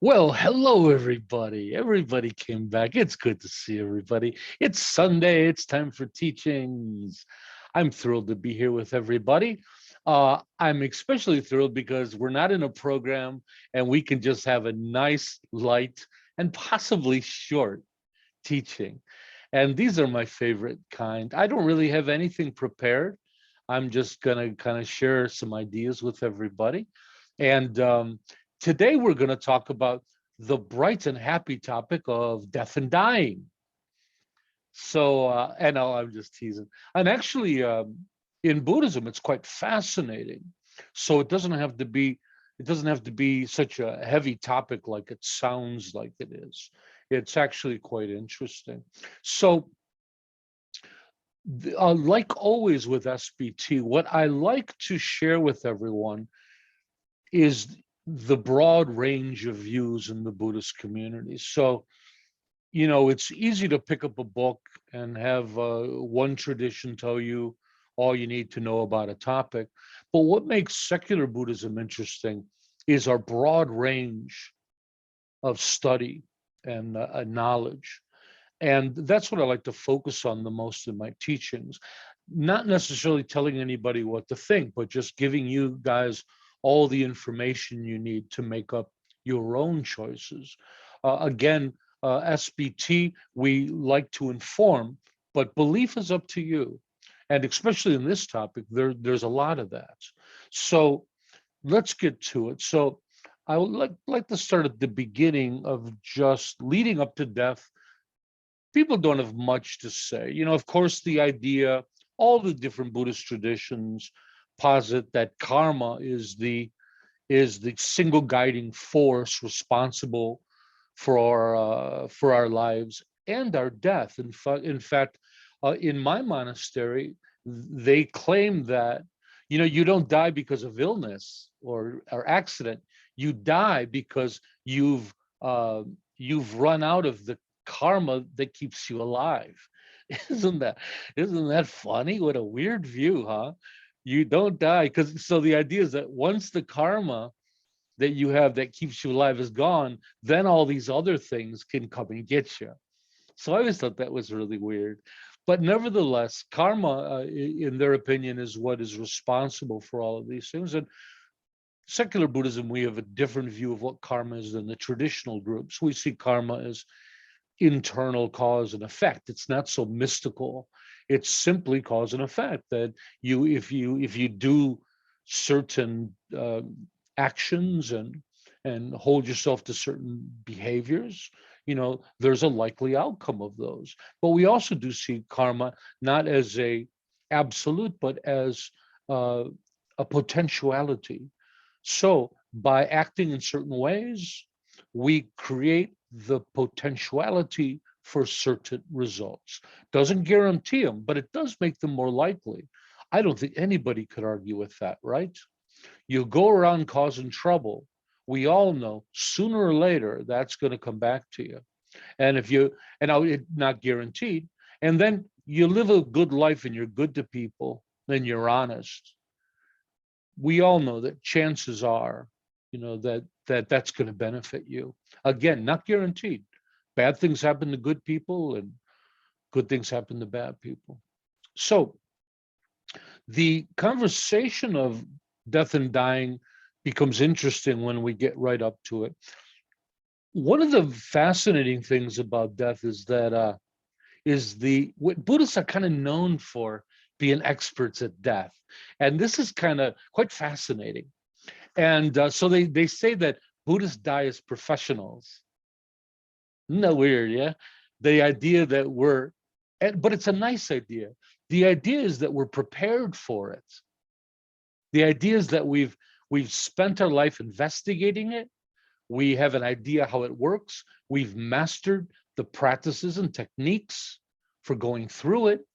Well, hello, everybody. Everybody came back. It's good to see everybody. It's Sunday. It's time for teachings. I'm thrilled to be here with everybody. I'm especially thrilled because we're not in a program and we can just have a nice, light, and possibly short teaching. And these are my favorite kind. I don't really have anything prepared. I'm just going to kind of share some ideas with everybody. And today we're going to talk about the bright and happy topic of death and dying. So, and I'm just teasing. And actually, in Buddhism, it's quite fascinating. So it doesn't have to be such a heavy topic like it sounds like it is. It's actually quite interesting. So, like always with SBT, what I like to share with everyone is the broad range of views in the Buddhist community. So, it's easy to pick up a book and have one tradition tell you all you need to know about a topic. But what makes secular Buddhism interesting is our broad range of study and knowledge. And that's what I like to focus on the most in my teachings. Not necessarily telling anybody what to think, but just giving you guys all the information you need to make up your own choices. Again, SBT, we like to inform, but belief is up to you. And especially in this topic, there's a lot of that. So let's get to it. So I would like to start at the beginning of just leading up to death. People don't have much to say. Of course, the idea, all the different Buddhist traditions posit that karma is the single guiding force responsible for our lives and our death. In fact, in my monastery, they claim that you don't die because of illness or accident. You die because you've run out of the karma that keeps you alive. Isn't that isn't that funny? What a weird view, huh? You don't die because so the idea is that once the karma that you have that keeps you alive is gone, then all these other things can come and get you. So I always thought that was really weird. But nevertheless, karma, in their opinion, is what is responsible for all of these things. And secular Buddhism, we have a different view of what karma is than the traditional groups. We see karma as internal cause and effect. It's not so mystical. It's simply cause and effect that if you do certain actions and hold yourself to certain behaviors, there's a likely outcome of those. But we also do see karma not as a absolute, but as a potentiality. So by acting in certain ways, we create the potentiality for certain results. Doesn't guarantee them, but it does make them more likely. I don't think anybody could argue with that, right? You go around causing trouble. We all know sooner or later that's going to come back to you. And if you, and it's not guaranteed, and then you live a good life and you're good to people, then you're honest. We all know that chances are, that's going to benefit you. Again, not guaranteed. Bad things happen to good people and good things happen to bad people. So the conversation of death and dying becomes interesting when we get right up to it. One of the fascinating things about death is that what Buddhists are kind of known for being experts at death, and this is kind of quite fascinating. And so they say that Buddhists die as professionals. Isn't that weird? Yeah, the idea that but it's a nice idea. The idea is that we're prepared for it. The idea is that we've spent our life investigating it. We have an idea how it works. We've mastered the practices and techniques for going through it.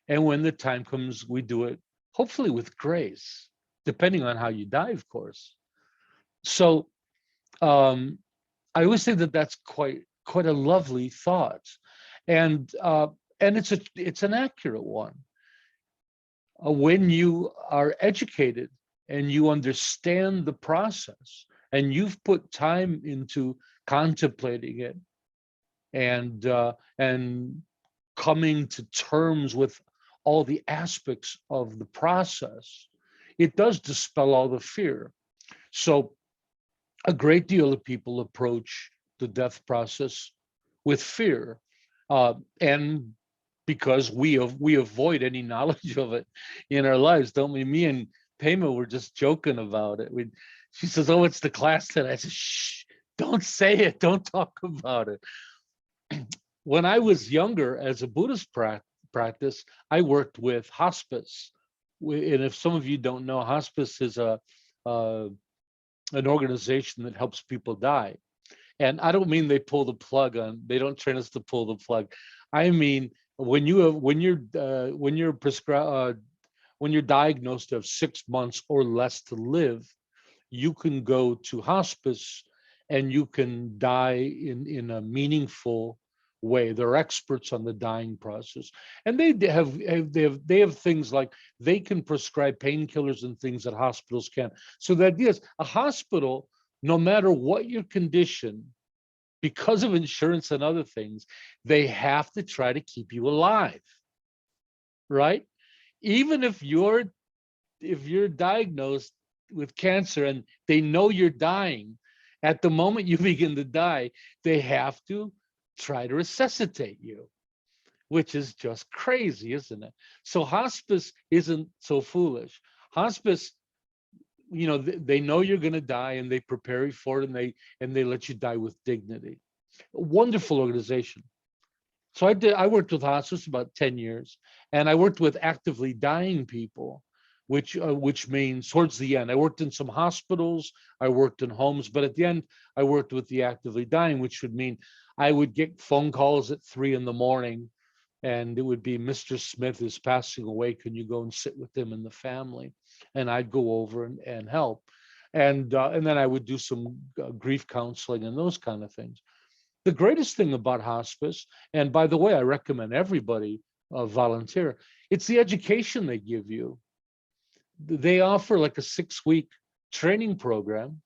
And when the time comes, we do it, hopefully with grace, depending on how you die, of course. So I always think that that's quite a lovely thought. And it's an accurate one. When you are educated and you understand the process and you've put time into contemplating it and coming to terms with all the aspects of the process, it does dispel all the fear. So a great deal of people approach the death process with fear, and because we avoid any knowledge of it in our lives, don't we? Me and Pema were just joking about it. She says, "Oh, it's the class tonight." I said, "Shh, don't say it. Don't talk about it." When I was younger, as a Buddhist practice, I worked with hospice. And if some of you don't know, hospice is uh, an organization that helps people die. And I don't mean they pull the plug on. They don't train us to pull the plug. I mean, when you're prescribed, when you're diagnosed to have 6 months or less to live, you can go to hospice and you can die in a meaningful way. They're experts on the dying process, and they have things like they can prescribe painkillers and things that hospitals can't. So the idea is a hospital, no matter what your condition, because of insurance and other things, they have to try to keep you alive, right? Even if you're diagnosed with cancer and they know you're dying, at the moment you begin to die, they have to try to resuscitate you, which is just crazy, isn't it? So hospice isn't so foolish. Hospice, they know you're going to die and they prepare you for it, and they let you die with dignity. A wonderful organization. So I worked with hospice about 10 years, and I worked with actively dying people, which means towards the end, I worked in some hospitals, I worked in homes, but at the end, I worked with the actively dying, which would mean I would get phone calls at 3 a.m, and it would be, "Mr. Smith is passing away. Can you go and sit with him and the family?" And I'd go over and help, and then I would do some grief counseling and those kind of things. The greatest thing about hospice, and by the way, I recommend everybody volunteer, it's the education they give you. They offer like a 6-week training program,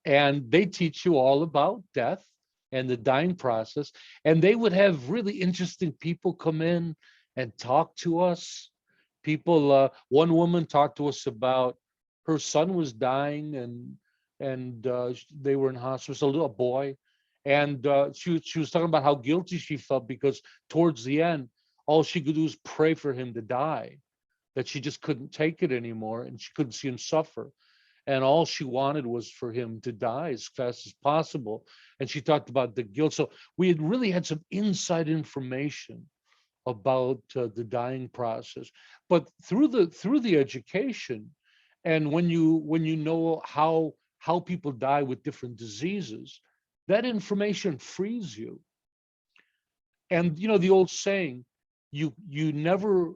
and they teach you all about death and the dying process. And they would have really interesting people come in and talk to us. One woman talked to us about her son was dying, and they were in hospice, a little boy, and she was talking about how guilty she felt because towards the end, all she could do was pray for him to die, that she just couldn't take it anymore and she couldn't see him suffer. And all she wanted was for him to die as fast as possible. And she talked about the guilt. So we had really had some inside information about the dying process. But through the education, and when you know how people die with different diseases, that information frees you. And the old saying, you never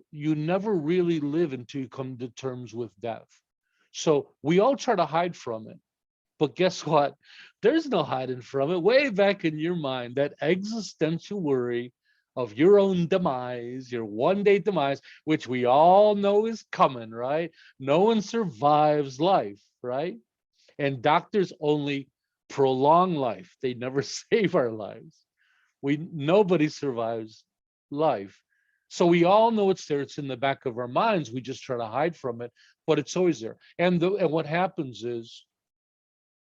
really live until you come to terms with death. So we all try to hide from it, but guess what? There's no hiding from it. Way back in your mind, that existential worry of your own demise, your one day demise, which we all know is coming, right? No one survives life, right? And doctors only prolong life. They never save our lives. Nobody survives life. So we all know it's there. It's in the back of our minds. We just try to hide from it, but it's always there. And what happens is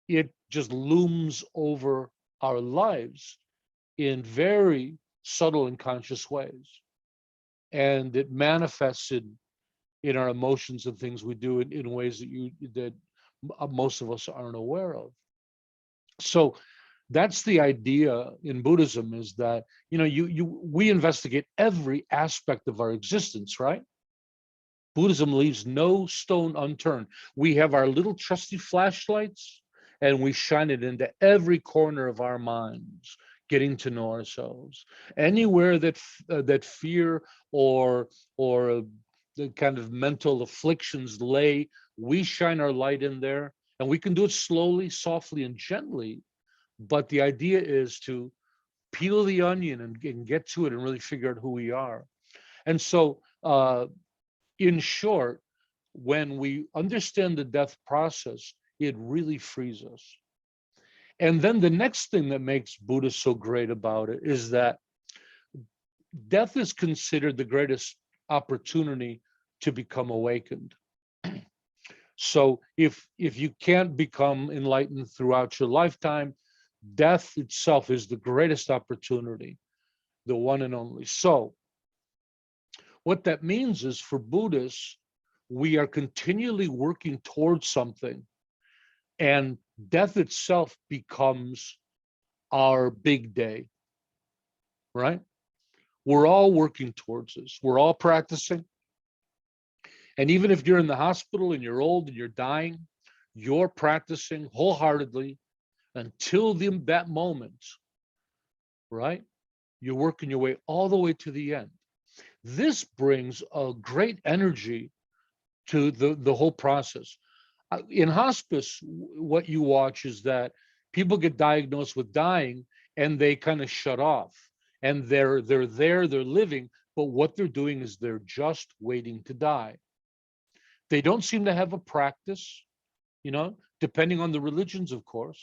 it just looms over our lives in very subtle and conscious ways. And it manifests in our emotions and things we do in ways that most of us aren't aware of. So that's the idea in Buddhism, is that we investigate every aspect of our existence, right? Buddhism leaves no stone unturned. We have our little trusty flashlights, and we shine it into every corner of our minds, getting to know ourselves. Anywhere that fear or the kind of mental afflictions lay, we shine our light in there, and we can do it slowly, softly, and gently. But the idea is to peel the onion and get to it and really figure out who we are. And so, in short, when we understand the death process, it really frees us. And then the next thing that makes Buddha so great about it is that death is considered the greatest opportunity to become awakened. So if you can't become enlightened throughout your lifetime, death itself is the greatest opportunity, the one and only. So what that means is, for Buddhists, we are continually working towards something, and death itself becomes our big day, right? We're all working towards this. We're all practicing. And even if you're in the hospital and you're old and you're dying, you're practicing wholeheartedly until that moment, right? You're working your way all the way to the end. This brings a great energy to the whole process. In hospice, what you watch is that people get diagnosed with dying and they kind of shut off, and they're there, they're living, but what they're doing is they're just waiting to die. They don't seem to have a practice, depending on the religions, of course,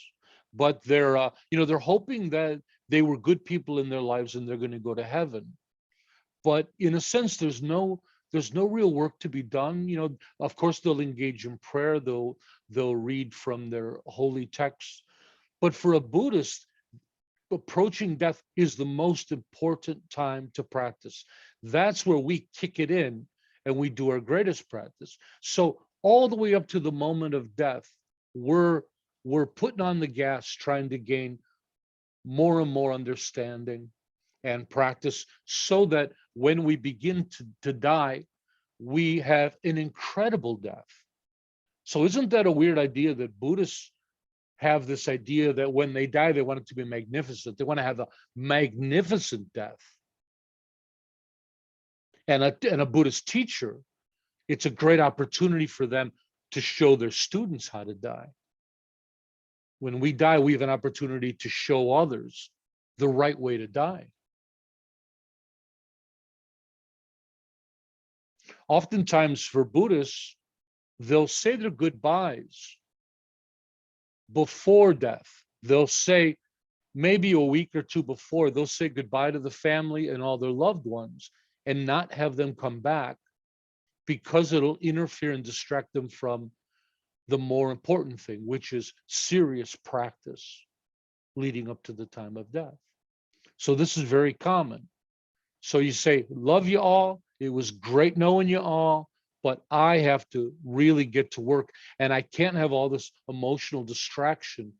but they're hoping that they were good people in their lives and they're going to go to heaven. But in a sense, there's no real work to be done. Of course, they'll engage in prayer, they'll read from their holy texts. But for a Buddhist, approaching death is the most important time to practice. That's where we kick it in and we do our greatest practice. So all the way up to the moment of death, we're putting on the gas, trying to gain more and more understanding and practice, so that when we begin to die, we have an incredible death. So isn't that a weird idea, that Buddhists have this idea that when they die, they want it to be magnificent. They want to have a magnificent death. And a Buddhist teacher, it's a great opportunity for them to show their students how to die. When we die, we have an opportunity to show others the right way to die. Oftentimes for Buddhists, they'll say their goodbyes before death. They'll say, maybe a week or two before, they'll say goodbye to the family and all their loved ones and not have them come back, because it'll interfere and distract them from the more important thing, which is serious practice leading up to the time of death. So this is very common. So you say, love you all. It was great knowing you all, but I have to really get to work, and I can't have all this emotional distraction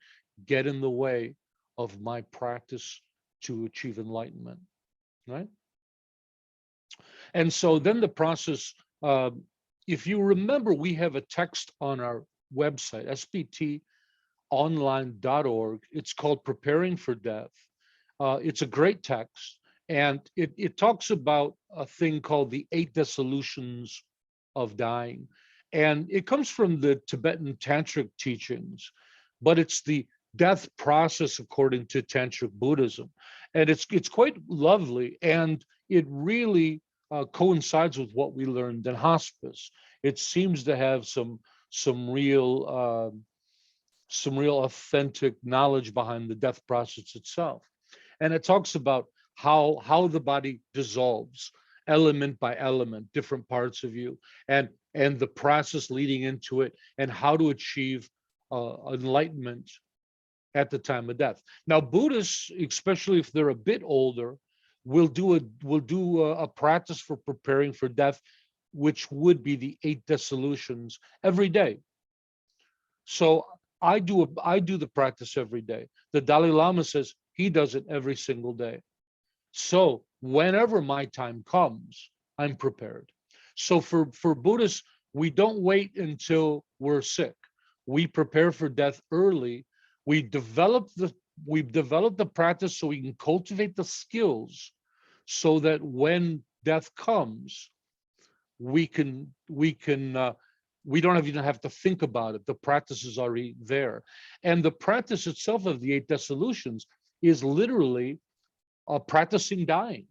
get in the way of my practice to achieve enlightenment, right? And so then the process, if you remember, we have a text on our website, sbtonline.org. It's called Preparing for Death. It's a great text, and it talks about a thing called the 8 Desolutions of dying. And it comes from the Tibetan tantric teachings, but it's the death process according to tantric Buddhism. And it's quite lovely, and it really coincides with what we learned in hospice. It seems to have some real authentic knowledge behind the death process itself. And it talks about how the body dissolves element by element, different parts of you, and the process leading into it, and how to achieve enlightenment at the time of death. Now, Buddhists, especially if they're a bit older, will do a practice for preparing for death, which would be the 8 Dissolutions every day. So I do the practice every day. The Dalai Lama says he does it every single day. So whenever my time comes, I'm prepared. So for Buddhists, we don't wait until we're sick. We prepare for death early. We've developed the practice so we can cultivate the skills, so that when death comes, we don't even have to think about it. The practice is already there. And the practice itself of the 8 Dissolutions is literally practicing dying.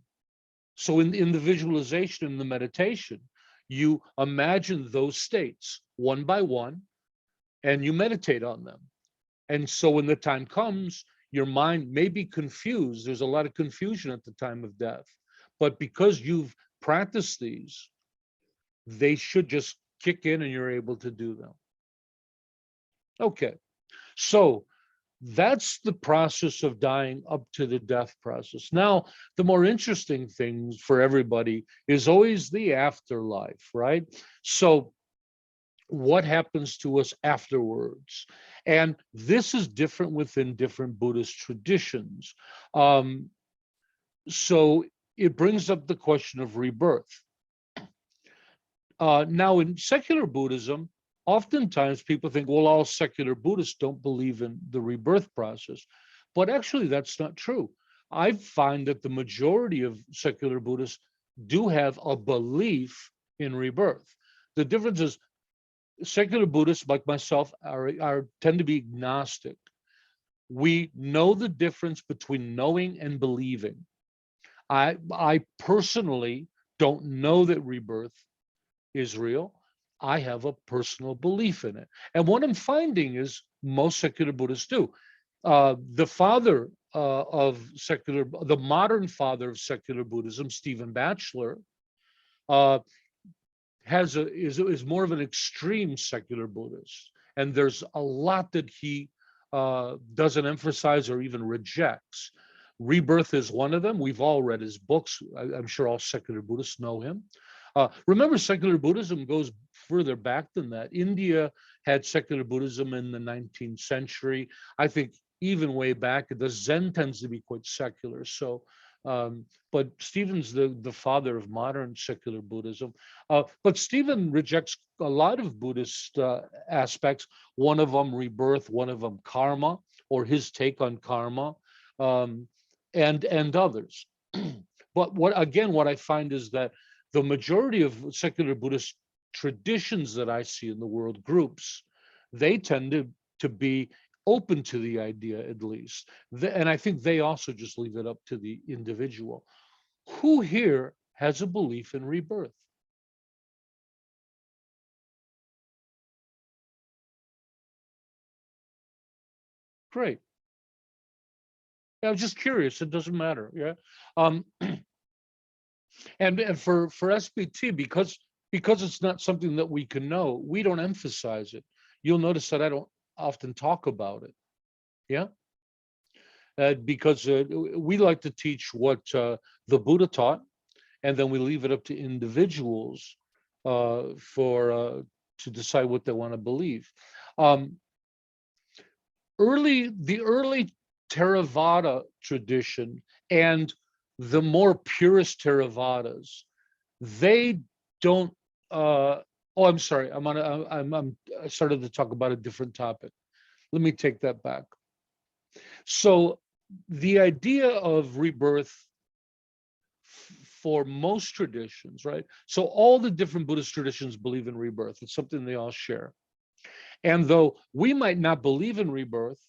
So in the visualization, in the meditation, you imagine those states one by one, and you meditate on them. And so when the time comes, your mind may be confused. There's a lot of confusion at the time of death. But because you've practiced these, they should just kick in and you're able to do them. Okay, so that's the process of dying up to the death process. Now, the more interesting thing for everybody is always the afterlife, right? So what happens to us afterwards? And this is different within different Buddhist traditions. So it brings up the question of rebirth. Now, in secular Buddhism, oftentimes people think, well, all secular Buddhists don't believe in the rebirth process. But actually, that's not true. I find that the majority of secular Buddhists do have a belief in rebirth. The difference is secular Buddhists, like myself, tend to be agnostic. We know the difference between knowing and believing. I personally don't know that rebirth is real. I have a personal belief in it. And what I'm finding is most secular Buddhists do. The modern father of secular Buddhism, Stephen Batchelor, is more of an extreme secular Buddhist. And there's a lot that he doesn't emphasize or even rejects. Rebirth is one of them. We've all read his books. I'm sure all secular Buddhists know him. Remember, secular Buddhism goes further back than that. India had secular Buddhism in the 19th century. I think even way back, the Zen tends to be quite secular. So, but Stephen's the father of modern secular Buddhism. But Stephen rejects a lot of Buddhist aspects. One of them rebirth, one of them karma, or his take on karma, and others. But what I find is that the majority of secular Buddhist traditions that I see in the world, groups, they tend to be open to the idea, at least. And I think they also just leave it up to the individual. Who here has a belief in rebirth? Great. Yeah, I was just curious. It doesn't matter. Yeah. And for SBT, because it's not something that we can know, we don't emphasize it. You'll notice that I don't often talk about it. Yeah. Because we like to teach what the Buddha taught, and then we leave it up to individuals to decide what they want to believe. The early Theravada tradition and the more purist Theravadas, they don't. I'm sorry. I started to talk about a different topic. Let me take that back. So the idea of rebirth for most traditions, right? So all the different Buddhist traditions believe in rebirth. It's something they all share. And though we might not believe in rebirth,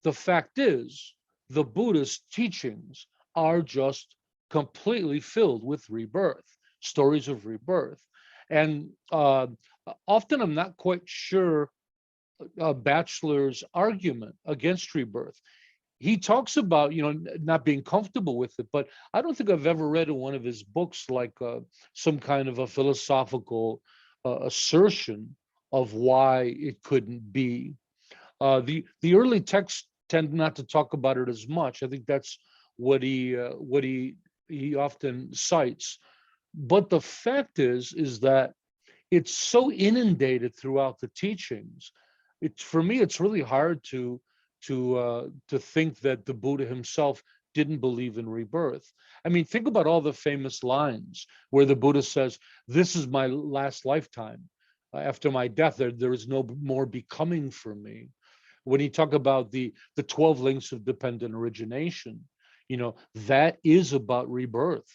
the fact is the Buddhist teachings are just completely filled with rebirth, stories of rebirth. And often I'm not quite sure Batchelor's argument against rebirth. He talks about, not being comfortable with it, but I don't think I've ever read in one of his books like some kind of a philosophical assertion of why it couldn't be. The early texts tend not to talk about it as much. I think that's what he often cites. But the fact is that it's so inundated throughout the teachings. For me, it's really hard to think that the Buddha himself didn't believe in rebirth. I mean, think about all the famous lines where the Buddha says, "This is my last lifetime. After my death, there is no more becoming for me." When he talk about the 12 links of dependent origination, that is about rebirth.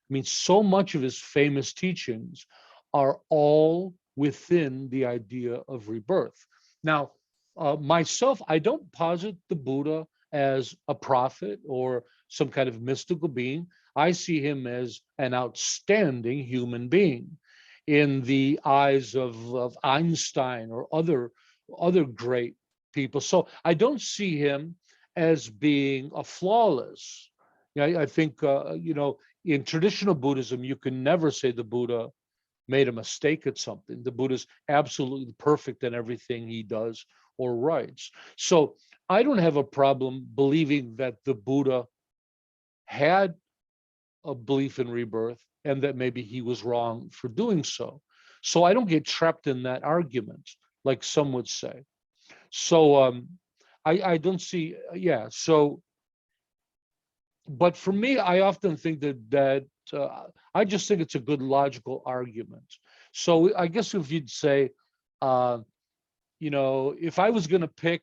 I mean, so much of his famous teachings are all within the idea of rebirth. Now, myself, I don't posit the Buddha as a prophet or some kind of mystical being. I see him as an outstanding human being in the eyes of Einstein or other other great people. So I don't see him as being a flawless. I think, in traditional Buddhism, you can never say the Buddha made a mistake at something. The Buddha's absolutely perfect in everything he does or writes. So I don't have a problem believing that the Buddha had a belief in rebirth and that maybe he was wrong for doing so. So I don't get trapped in that argument, like some would say. So I don't see, yeah. So, but for me, I often think that I just think it's a good logical argument. So I guess if you'd say, if I was going to pick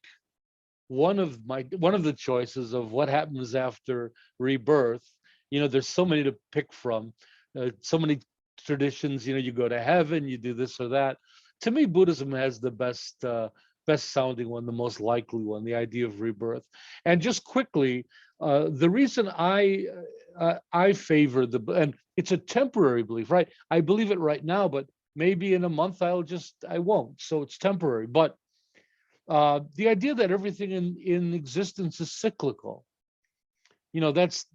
one of the choices of what happens after rebirth, there's so many to pick from, so many traditions. You go to heaven, you do this or that. To me, Buddhism has the best sounding one, the most likely one, the idea of rebirth. And just quickly, the reason I favor and it's a temporary belief, right? I believe it right now, but maybe in a month I won't. So it's temporary. But the idea that everything in existence is cyclical, that's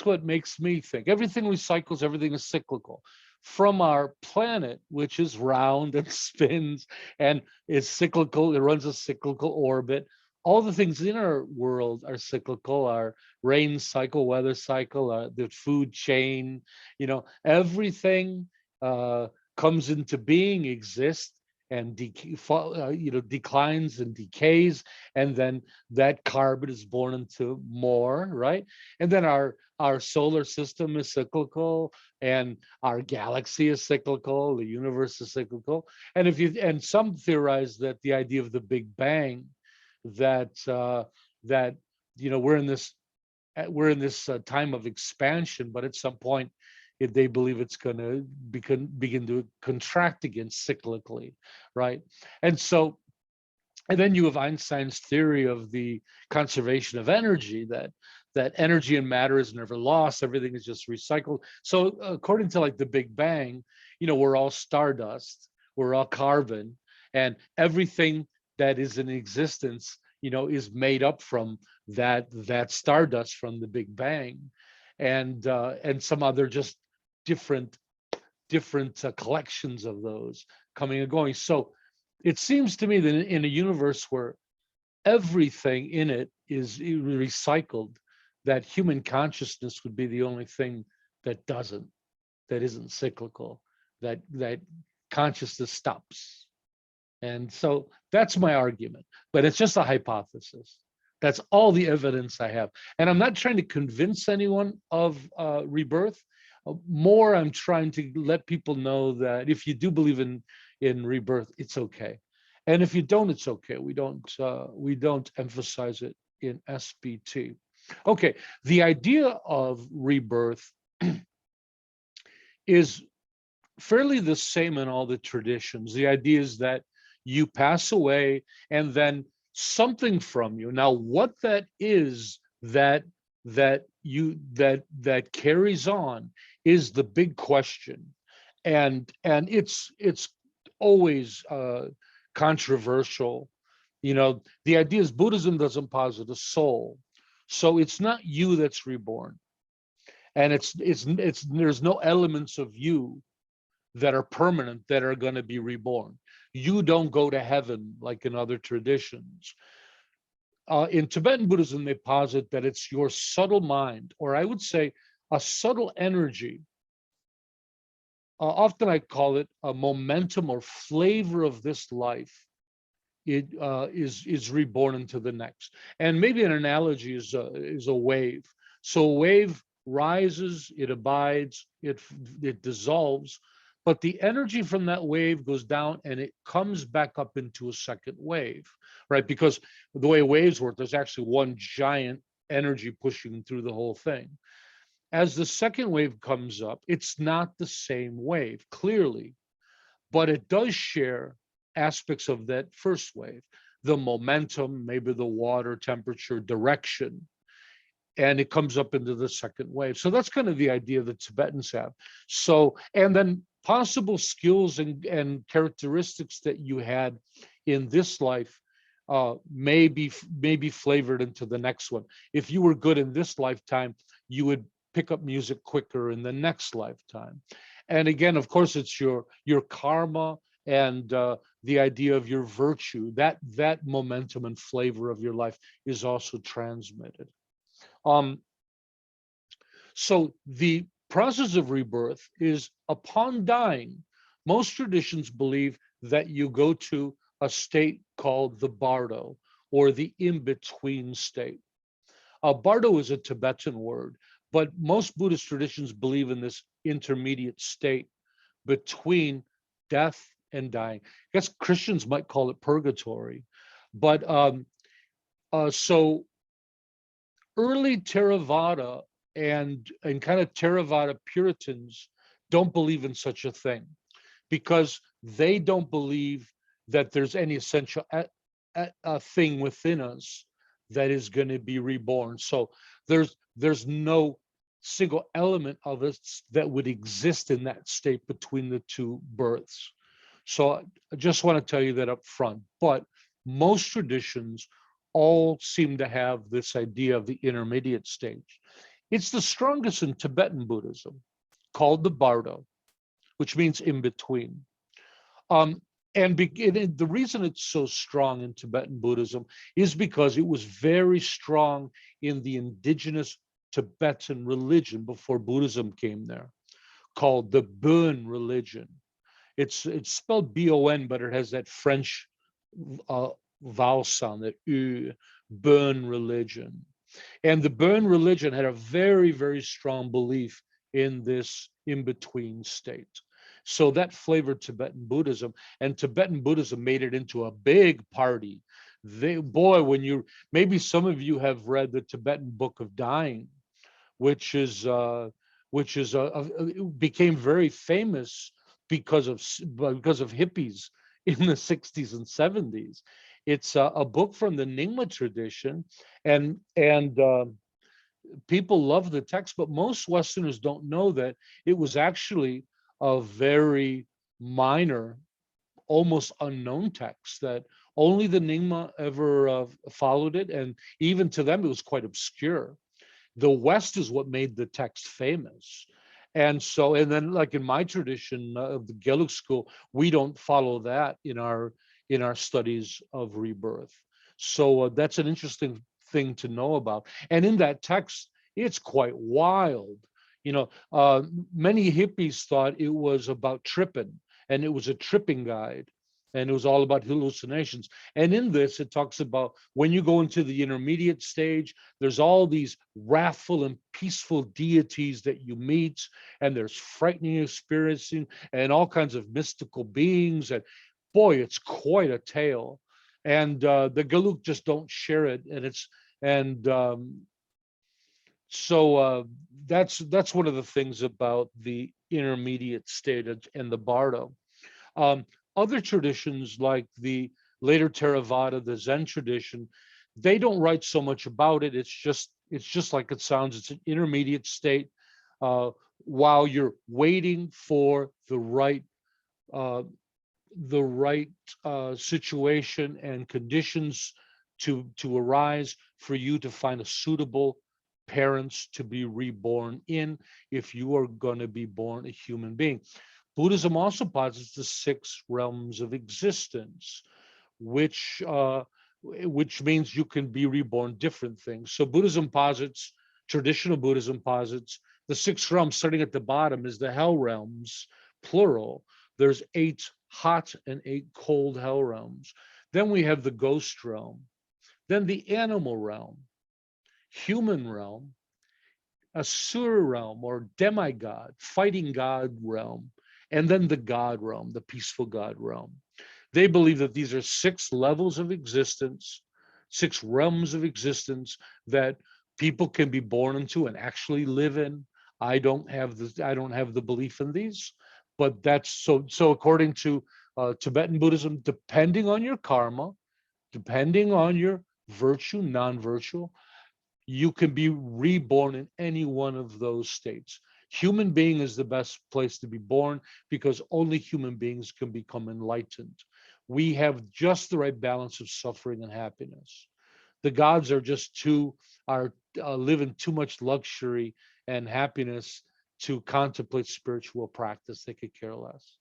what makes me think. Everything recycles, everything is cyclical. From our planet, which is round and spins and is cyclical, it runs a cyclical orbit. All the things in our world are cyclical, our rain cycle, weather cycle, the food chain, everything comes into being, exists, and declines and decays, and then that carbon is born into more, right? And then our solar system is cyclical, and our galaxy is cyclical, the universe is cyclical. And some theorize that the idea of the Big Bang, that we're in this time of expansion, but at some point if they believe it's going to begin to contract again cyclically, right? And then you have Einstein's theory of the conservation of energy, that energy and matter is never lost, everything is just recycled. So according to like the Big Bang, we're all stardust, we're all carbon, and everything that is in existence, is made up from that stardust from the Big Bang, and some other just different collections of those coming and going. So it seems to me that in a universe where everything in it is recycled, that human consciousness would be the only thing that isn't cyclical, that consciousness stops. And so that's my argument, but it's just a hypothesis. That's all the evidence I have. And I'm not trying to convince anyone of rebirth. More, I'm trying to let people know that if you do believe in rebirth, it's okay. And if you don't, it's okay. We don't emphasize it in SBT. Okay, the idea of rebirth is fairly the same in all the traditions. The idea is that you pass away and then something from you. Now, what that is that carries on is the big question, and it's always controversial. The idea is Buddhism doesn't posit a soul, so it's not you that's reborn, and it's there's no elements of you that are permanent that are going to be reborn. You don't go to heaven like in other traditions. In Tibetan Buddhism, they posit that it's your subtle mind, or I would say a subtle energy. Often I call it a momentum or flavor of this life. It is reborn into the next. And maybe an analogy is a wave. So a wave rises, it abides, it dissolves, but the energy from that wave goes down and it comes back up into a second wave, right? Because the way waves work, there's actually one giant energy pushing through the whole thing. As the second wave comes up, it's not the same wave, clearly, but it does share aspects of that first wave, the momentum, maybe the water temperature, direction, and it comes up into the second wave. So that's kind of the idea that Tibetans have. So, and then possible skills and characteristics that you had in this life may be flavored into the next one. If you were good in this lifetime, you would pick up music quicker in the next lifetime. And again, of course, it's your karma and the idea of your virtue. That momentum and flavor of your life is also transmitted. So the process of rebirth is upon dying. Most traditions believe that you go to a state called the Bardo, or the in-between state. Bardo is a Tibetan word, but most Buddhist traditions believe in this intermediate state between death and dying. I guess Christians might call it purgatory. But so early Theravada and kind of Theravada Puritans don't believe in such a thing, because they don't believe that there's any essential thing within us that is going to be reborn. So there's no single element of us that would exist in that state between the two births. So I just want to tell you that up front. But most traditions all seem to have this idea of the intermediate stage. It's the strongest in Tibetan Buddhism, called the Bardo, which means in between. And the reason it's so strong in Tibetan Buddhism is because it was very strong in the indigenous Tibetan religion before Buddhism came there, called the Bon religion. It's spelled B-O-N, but it has that French vowel sound, that U, Bon religion. And the Bon religion had a very, very strong belief in this in-between state. So that flavored Tibetan Buddhism, and Tibetan Buddhism made it into a big party. Maybe some of you have read the Tibetan Book of Dying, which became very famous because of hippies in the 60s and 70s. It's a book from the Nyingma tradition, and people love the text, but most Westerners don't know that it was actually a very minor, almost unknown text, that only the Nyingma ever followed it, and even to them it was quite obscure. The West is what made the text famous. And then, like in my tradition of the Gelug school, we don't follow that in our studies of rebirth. So that's an interesting thing to know about. And in that text, it's quite wild. Many hippies thought it was about tripping, and it was a tripping guide, and it was all about hallucinations. And in this, it talks about when you go into the intermediate stage, there's all these wrathful and peaceful deities that you meet, and there's frightening experiencing and all kinds of mystical beings. And boy, it's quite a tale. And the Gelug just don't share it. So that's one of the things about the intermediate state and the Bardo. Other traditions, like the later Theravada, the Zen tradition, they don't write so much about it. It's just like it sounds. It's an intermediate state while you're waiting for the right situation and conditions to arise for you to find a suitable parents to be reborn in, if you are going to be born a human being. Buddhism also posits the 6 realms of existence, which means you can be reborn different things. So traditional Buddhism posits the 6 realms. Starting at the bottom is the hell realms, plural. There's 8 hot and 8 cold hell realms. Then we have the ghost realm, then the animal realm, human realm, asura realm or demigod, fighting god realm, and then the God realm, the peaceful God realm. They believe that these are 6 levels of existence, 6 realms of existence that people can be born into and actually live in. I don't have the belief in these, but that's so according to Tibetan Buddhism, depending on your karma, depending on your virtue, non-virtue, you can be reborn in any one of those states. Human being is the best place to be born because only human beings can become enlightened. we have just the right balance of suffering and happiness. The gods are just living too much luxury and happiness to contemplate spiritual practice. They could care less.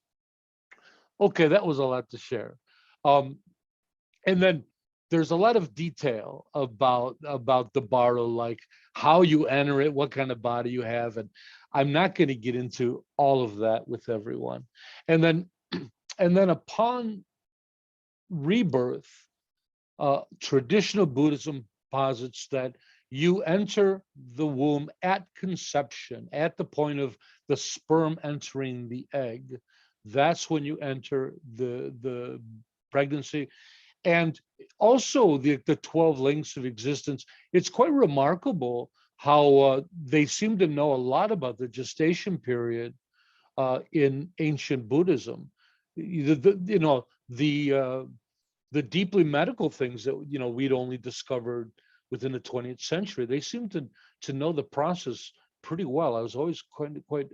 Okay, that was a lot to share. And then there's a lot of detail about the Bardo, like how you enter it, what kind of body you have, and I'm not going to get into all of that with everyone. And then upon rebirth, traditional Buddhism posits that you enter the womb at conception, at the point of the sperm entering the egg. That's when you enter the pregnancy. And also the 12 links of existence. It's quite remarkable how they seem to know a lot about the gestation period in ancient Buddhism. The deeply medical things that we'd only discovered within the 20th century, they seem to know the process pretty well. I was always quite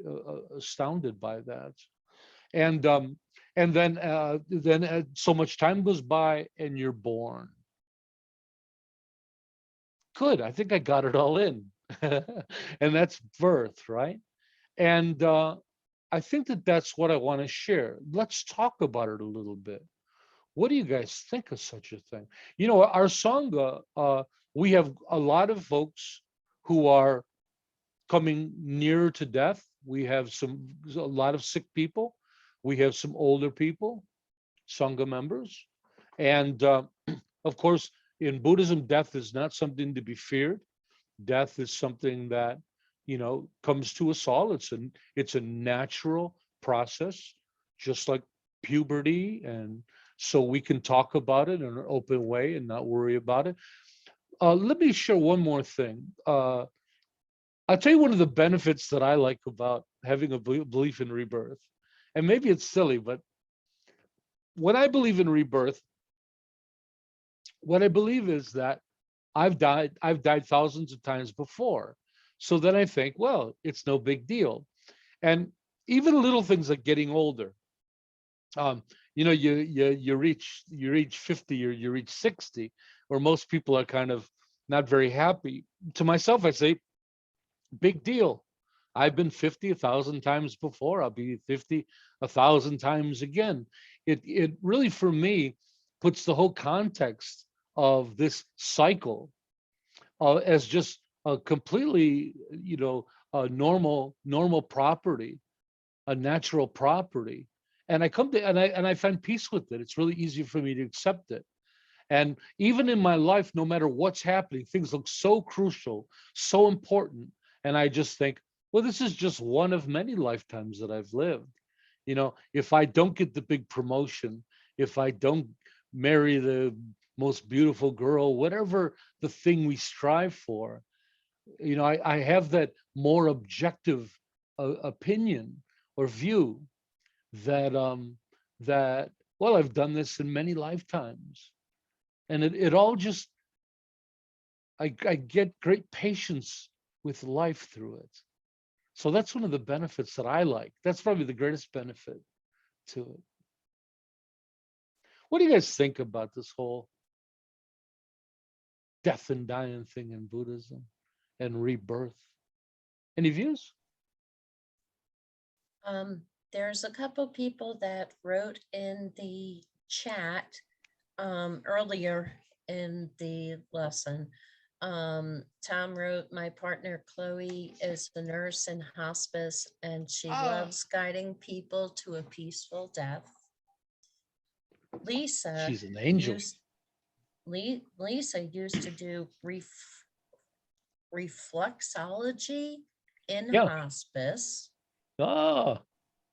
astounded by that. And then so much time goes by and you're born. Good, I think I got it all in. And that's birth, right? And I think that's what I want to share. Let's talk about it a little bit. What do you guys think of such a thing? Our Sangha, we have a lot of folks who are coming nearer to death. We have a lot of sick people. We have some older people, Sangha members. And of course, in Buddhism, death is not something to be feared. Death is something that, comes to us all. It's a natural process, just like puberty. And so we can talk about it in an open way and not worry about it. Let me share one more thing. I'll tell you one of the benefits that I like about having a belief in rebirth. And maybe it's silly, but when I believe in rebirth, what I believe is that I've died thousands of times before. So then I think, well, it's no big deal. And even little things like getting older. You reach 50 or you reach 60, where most people are kind of not very happy. To myself, I say, big deal. I've been 50 1,000 times before. I'll be 50 1,000 times again. It really, for me, puts the whole context of this cycle as just a completely, a normal property, a natural property. And I find peace with it. It's really easy for me to accept it. And even in my life, no matter what's happening, things look so crucial, so important. And I just think, well, this is just one of many lifetimes that I've lived. If I don't get the big promotion, if I don't marry the most beautiful girl, whatever the thing we strive for, I have that more objective opinion or view that well, I've done this in many lifetimes. And it all just, I get great patience with life through it. So that's one of the benefits that I like. That's probably the greatest benefit to it. What do you guys think about this whole death and dying thing in Buddhism and rebirth? Any views? There's a couple people that wrote in the chat earlier in the lesson. Tom wrote, my partner Chloe is a nurse in hospice and she loves guiding people to a peaceful death. Lisa, she's an angel. Lisa used to do reflexology in hospice.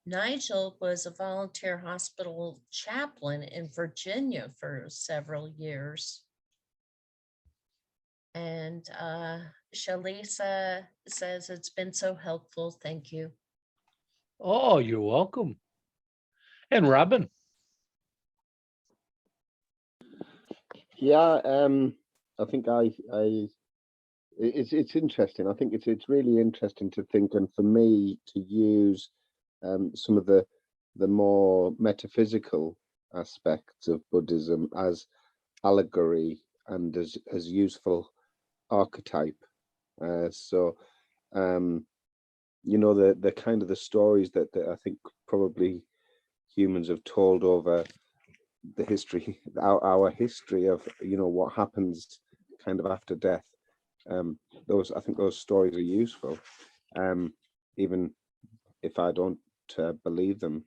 Nigel was a volunteer hospital chaplain in Virginia for several years. And Shalisa says it's been so helpful. Thank you. Oh, you're welcome. And Robin? Yeah, I think it's interesting. I think it's really interesting to think, and for me to use some of the more metaphysical aspects of Buddhism as allegory and as useful archetype. So you know, the kind of the stories that I think probably humans have told over the history, our history of, you know, what happens kind of after death. Those, I think those stories are useful, even if I don't believe them.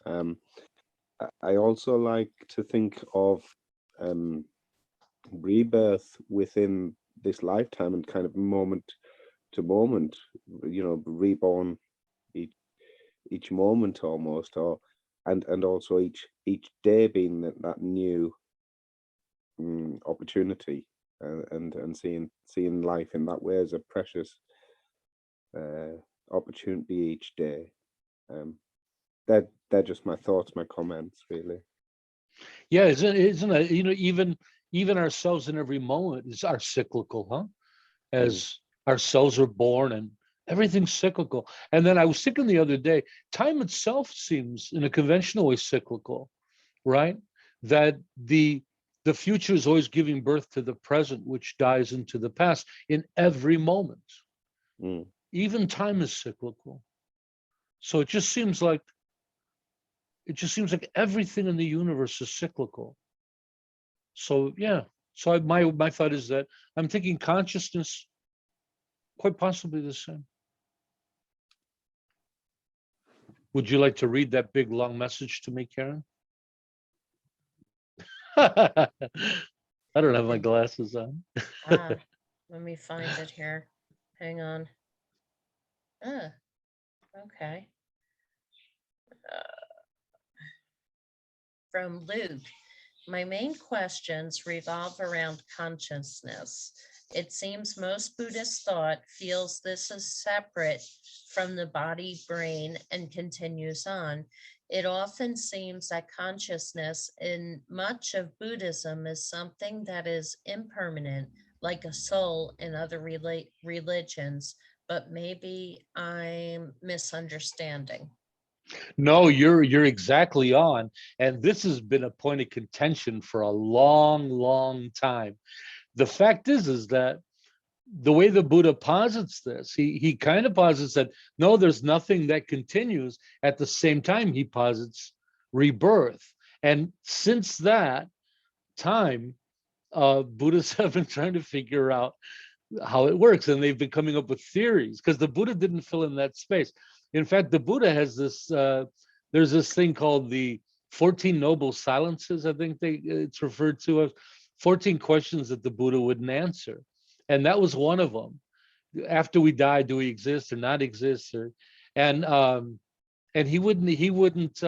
I also like to think of rebirth within this lifetime and kind of moment to moment, you know, reborn each moment almost, or and also each day being that new opportunity, and seeing life in that way as a precious opportunity each day. They're just my thoughts, my comments, really. Yeah, isn't it, you know, even ourselves in every moment are cyclical, huh? As ourselves are born and everything's cyclical. And then I was thinking the other day, time itself seems in a conventional way cyclical, right? That the future is always giving birth to the present, which dies into the past in every moment. Even time is cyclical. So it just seems like everything in the universe is cyclical. So yeah, so my thought is that I'm thinking consciousness quite possibly the same. Would you like to read that big long message to me, Karen? I don't have my glasses on. Let me find it here. Hang on. Okay. From Luke. My main questions revolve around consciousness. It seems most Buddhist thought feels this is separate from the body, brain, and continues on. It often seems that consciousness in much of Buddhism is something that is impermanent, like a soul in other religions, but maybe I'm misunderstanding. No, you're exactly on. And this has been a point of contention for a long, long time. The fact is that the way the Buddha posits this, he kind of posits that no, there's nothing that continues. At the same time, he posits rebirth. And since that time, Buddhists have been trying to figure out how it works, and they've been coming up with theories because the Buddha didn't fill in that space. In fact, the Buddha has this, there's this thing called the 14 Noble Silences, I think it's referred to as 14 questions that the Buddha wouldn't answer. And that was one of them. After we die, do we exist or not exist? And he wouldn't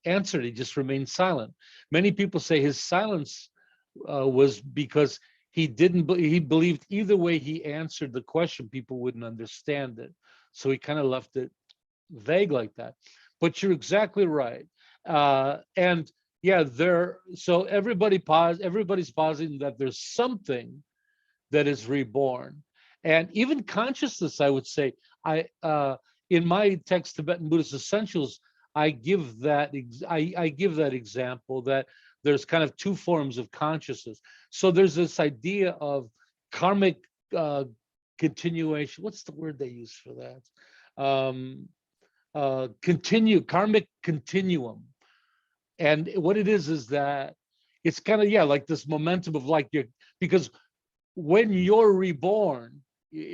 answer it. He just remained silent. Many people say his silence was because he believed either way he answered the question, people wouldn't understand it. So he kind of left it vague like that. But you're exactly right. And yeah, so everybody's positing that there's something that is reborn. And even consciousness, I would say, in my text, Tibetan Buddhist Essentials, I give that example that there's kind of two forms of consciousness. So there's this idea of karmic continuation. What's the word they use for that? Karmic continuum. And what it is that it's kind of, yeah, like this momentum of like, because when you're reborn,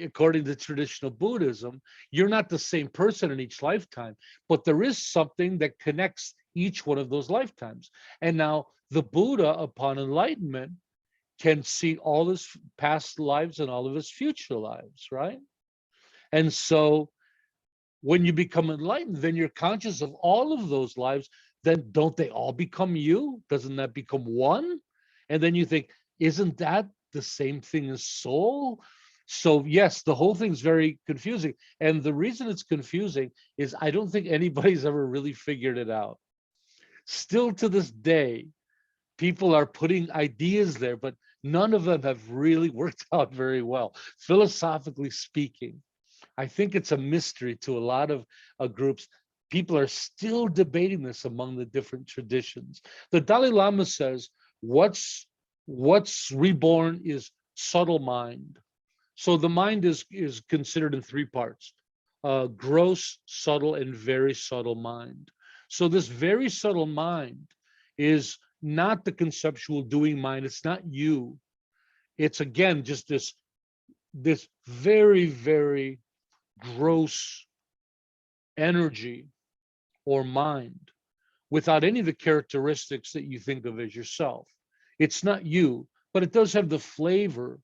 according to traditional Buddhism, you're not the same person in each lifetime, but there is something that connects each one of those lifetimes. And now the Buddha, upon enlightenment, can see all his past lives and all of his future lives, right? And so when you become enlightened, then you're conscious of all of those lives. Then don't they all become you? Doesn't that become one? And then you think, isn't that the same thing as soul? So yes, the whole thing's very confusing. And the reason it's confusing is I don't think anybody's ever really figured it out. Still to this day, people are putting ideas there, but none of them have really worked out very well, philosophically speaking. I think it's a mystery to a lot of groups. People are still debating this among the different traditions. The Dalai Lama says what's reborn is subtle mind. So the mind is considered in three parts: gross, subtle, and very subtle mind. So this very subtle mind is not the conceptual doing mind. It's not you. It's again just this very, very gross energy or mind without any of the characteristics that you think of as yourself. It's not you, but it does have the flavor.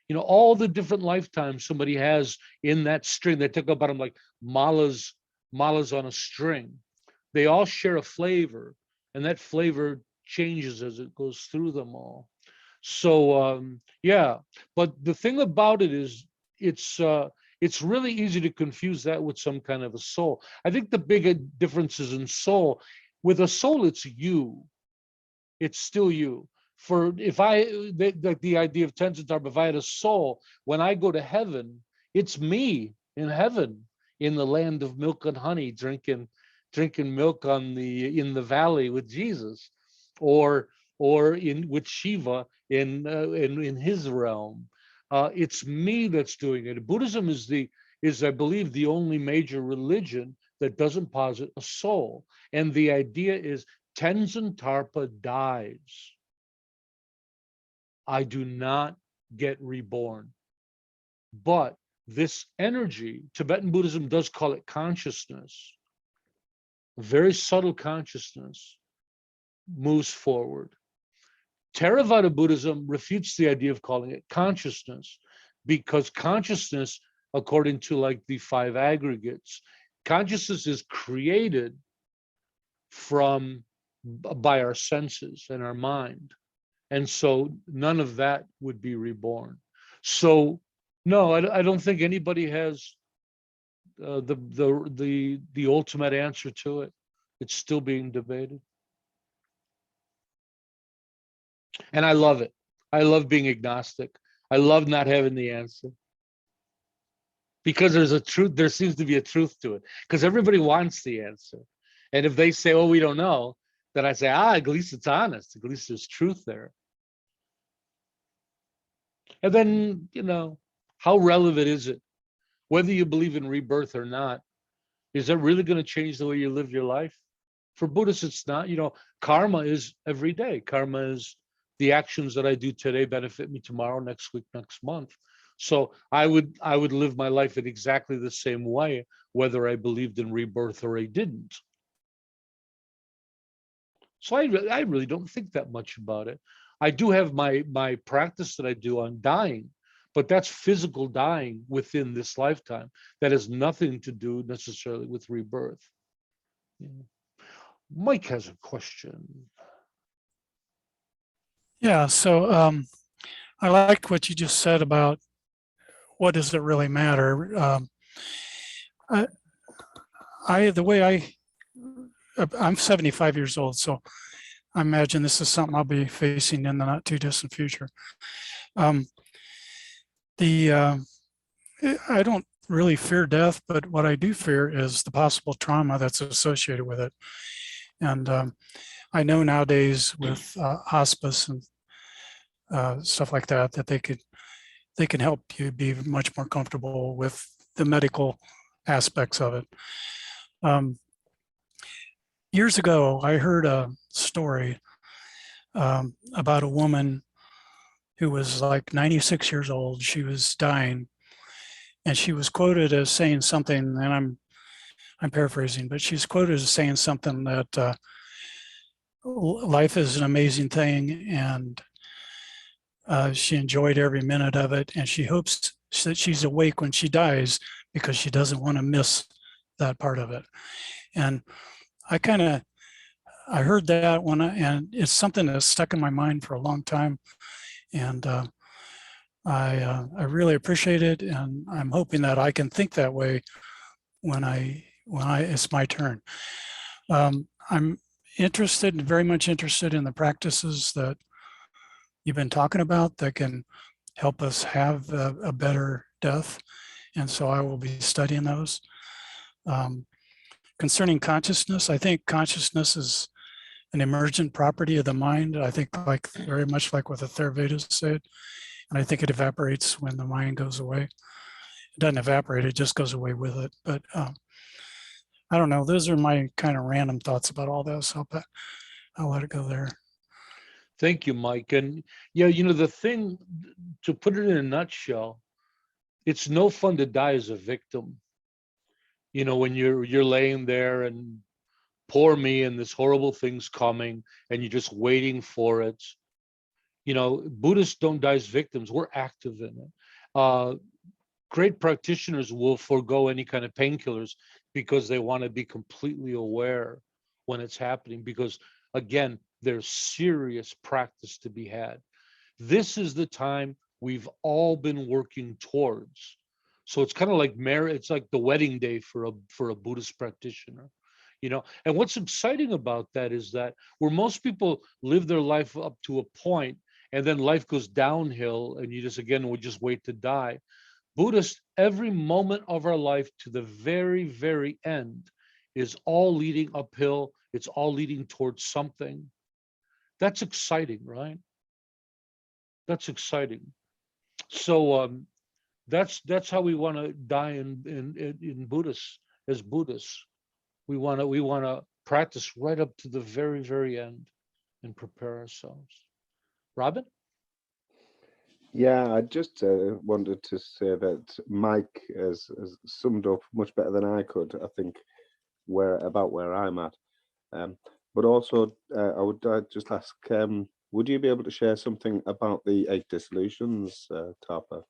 You know, all the different lifetimes somebody has in that string. They talk about them like malas on a string. They all share a flavor, and that flavor changes as it goes through them all. So yeah, but the thing about it is it's really easy to confuse that with some kind of a soul. I think the big differences in soul, with a soul, it's you. It's still you. For if the idea of Tenzin Tharpa, if I had a soul, when I go to heaven, it's me in heaven, in the land of milk and honey, drinking milk in the valley with Jesus, or with Shiva in his realm. It's me that's doing it. Buddhism is I believe the only major religion that doesn't posit a soul, and the idea is Tenzin Tharpa dies. I do not get reborn. But this energy, Tibetan Buddhism does call it consciousness, a very subtle consciousness, moves forward. Theravada Buddhism refutes the idea of calling it consciousness, because consciousness, according to like the five aggregates, consciousness is created by our senses and our mind. And so none of that would be reborn. So no, I don't think anybody has the ultimate answer to it. It's still being debated. And I love it. I love being agnostic. I love not having the answer. Because there's a truth, there seems to be a truth to it. Because everybody wants the answer. And if they say, oh, we don't know, then I say, at least it's honest. At least there's truth there. And then, you know, how relevant is it? Whether you believe in rebirth or not, is that really going to change the way you live your life? For Buddhists, it's not. You know, karma is every day. Karma is the actions that I do today benefit me tomorrow, next week, next month. So I would live my life in exactly the same way, whether I believed in rebirth or I didn't. So I really don't think that much about it. I do have my practice that I do on dying, but that's physical dying within this lifetime. That has nothing to do necessarily with rebirth. Yeah. Mike has a question. Yeah, so I like what you just said about what does it really matter. I'm 75 years old, so I imagine this is something I'll be facing in the not too distant future. I don't really fear death, but what I do fear is the possible trauma that's associated with it. And I know nowadays with hospice and stuff like that, that they can help you be much more comfortable with the medical aspects of it. Years ago, I heard a story about a woman who was like 96 years old. She was dying, and she was quoted as saying something, and I'm paraphrasing, but she's quoted as saying something that life is an amazing thing, and she enjoyed every minute of it, and she hopes that she's awake when she dies because she doesn't want to miss that part of it. And I heard that and it's something that's stuck in my mind for a long time, and I really appreciate it, and I'm hoping that I can think that way when it's my turn. I'm very much interested in the practices that you've been talking about that can help us have a better death, and so I will be studying those. concerning consciousness, I think consciousness is an emergent property of the mind. I think like very much like what the Theravada said. And I think it evaporates when the mind goes away. It doesn't evaporate, it just goes away with it. But I don't know. Those are my kind of random thoughts about all this. I'll let it go there. Thank you, Mike. And yeah, you know, the thing, to put it in a nutshell, it's no fun to die as a victim. You know, when you're laying there and poor me and this horrible thing's coming and you're just waiting for it. You know, Buddhists don't die as victims. We're active in it. Great practitioners will forego any kind of painkillers because they want to be completely aware when it's happening, because again, there's serious practice to be had. This is the time we've all been working towards. So it's kind of like marriage. It's like the wedding day for a Buddhist practitioner, you know. And what's exciting about that is that where most people live their life up to a point and then life goes downhill and you just, again, we just wait to die. Buddhists, every moment of our life to the very, very end is all leading uphill. It's all leading towards something. That's exciting, right? That's exciting. So that's how we want to die in Buddhists, as Buddhists. We want to practice right up to the very, very end and prepare ourselves. Robin? Yeah, I just wanted to say that Mike has summed up much better than I could, I think, where I'm at. But also, I would just ask, would you be able to share something about the Eight Dissolutions, Tharpa?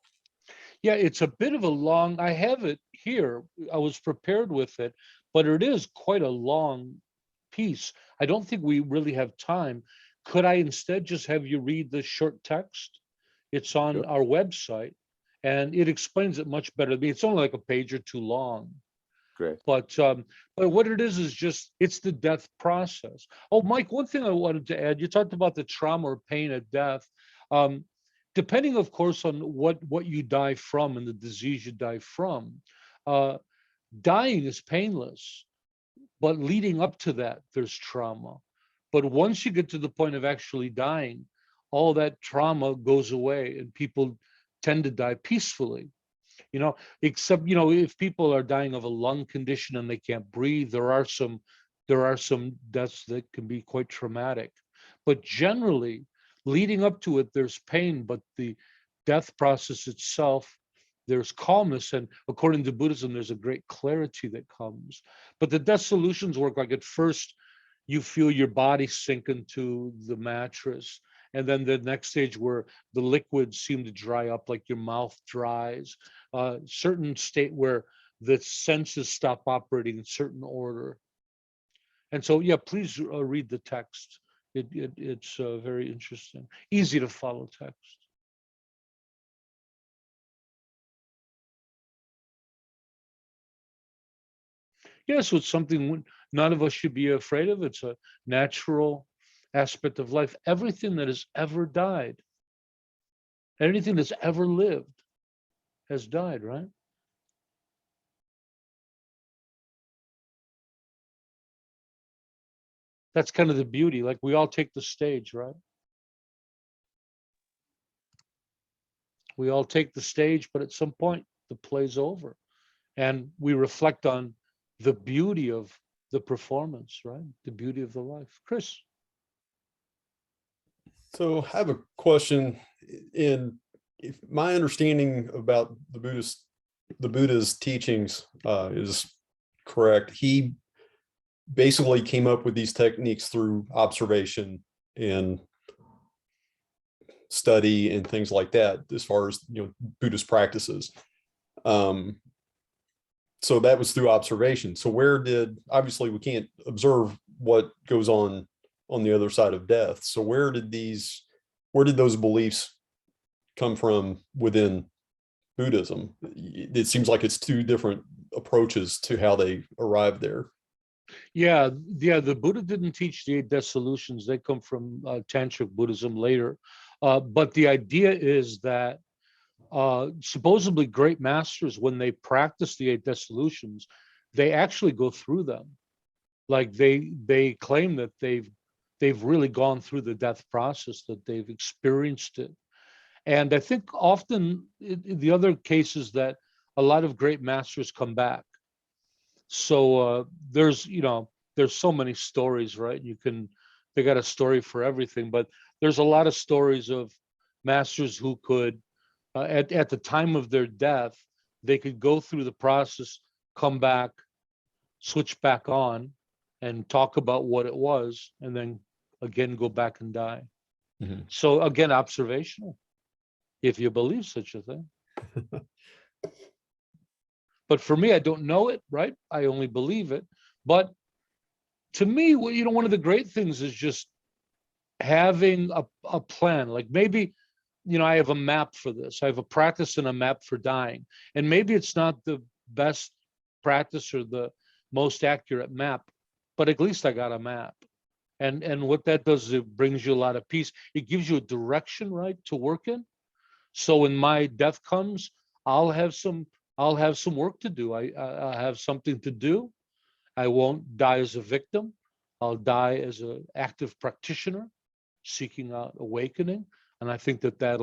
Yeah, it's a bit of a long, I have it here. I was prepared with it, but it is quite a long piece. I don't think we really have time. Could I instead just have you read the short text? It's on Sure. our website and it explains it much better than me. It's only like a page or two long. Great. But what it is just, it's the death process. Oh, Mike, one thing I wanted to add, you talked about the trauma or pain at death. Depending, of course, on what you die from and the disease you die from, dying is painless, but leading up to that, there's trauma. But once you get to the point of actually dying, all that trauma goes away and people tend to die peacefully. You know, except, you know, if people are dying of a lung condition and they can't breathe, there are some deaths that can be quite traumatic. But generally, leading up to it, there's pain, but the death process itself, there's calmness. And according to Buddhism, there's a great clarity that comes. But the dissolutions work like at first, you feel your body sink into the mattress. And then the next stage where the liquids seem to dry up, like your mouth dries, certain state where the senses stop operating in certain order. And so, yeah, please read the text. It's very interesting, easy to follow text. Yeah, so it's something none of us should be afraid of. It's a natural aspect of life. Everything that has ever died, anything that's ever lived has died, right? That's kind of the beauty. Like we all take the stage, right? We all take the stage, but at some point the play's over and we reflect on the beauty of the performance, right? The beauty of the life. Chris. So I have a question. If my understanding about the Buddha's teachings is correct, he basically came up with these techniques through observation and study and things like that, as far as, you know, Buddhist practices. So that was through observation. So obviously we can't observe what goes on the other side of death. So where did those beliefs come from within Buddhism? It seems like it's two different approaches to how they arrived there. Yeah, the Buddha didn't teach the Eight Desolutions. They come from Tantric Buddhism later. But the idea is that supposedly great masters, when they practice the Eight Desolutions, they actually go through them. like they claim that they've really gone through the death process, that they've experienced it. And I think often the other case is that a lot of great masters come back. So there's so many stories, right? They got a story for everything, but there's a lot of stories of masters who could, at the time of their death, they could go through the process, come back, switch back on, and talk about what it was, and then again go back and die. Mhm. So again, observational, if you believe such a thing. But for me, I don't know it, right? I only believe it. But to me, one of the great things is just having a plan. Like maybe, I have a map for this. I have a practice and a map for dying. And maybe it's not the best practice or the most accurate map, but at least I got a map. And what that does is it brings you a lot of peace. It gives you a direction, right, to work in. So when my death comes, I'll have some work to do. I'll have something to do. I won't die as a victim. I'll die as an active practitioner seeking out awakening. And I think that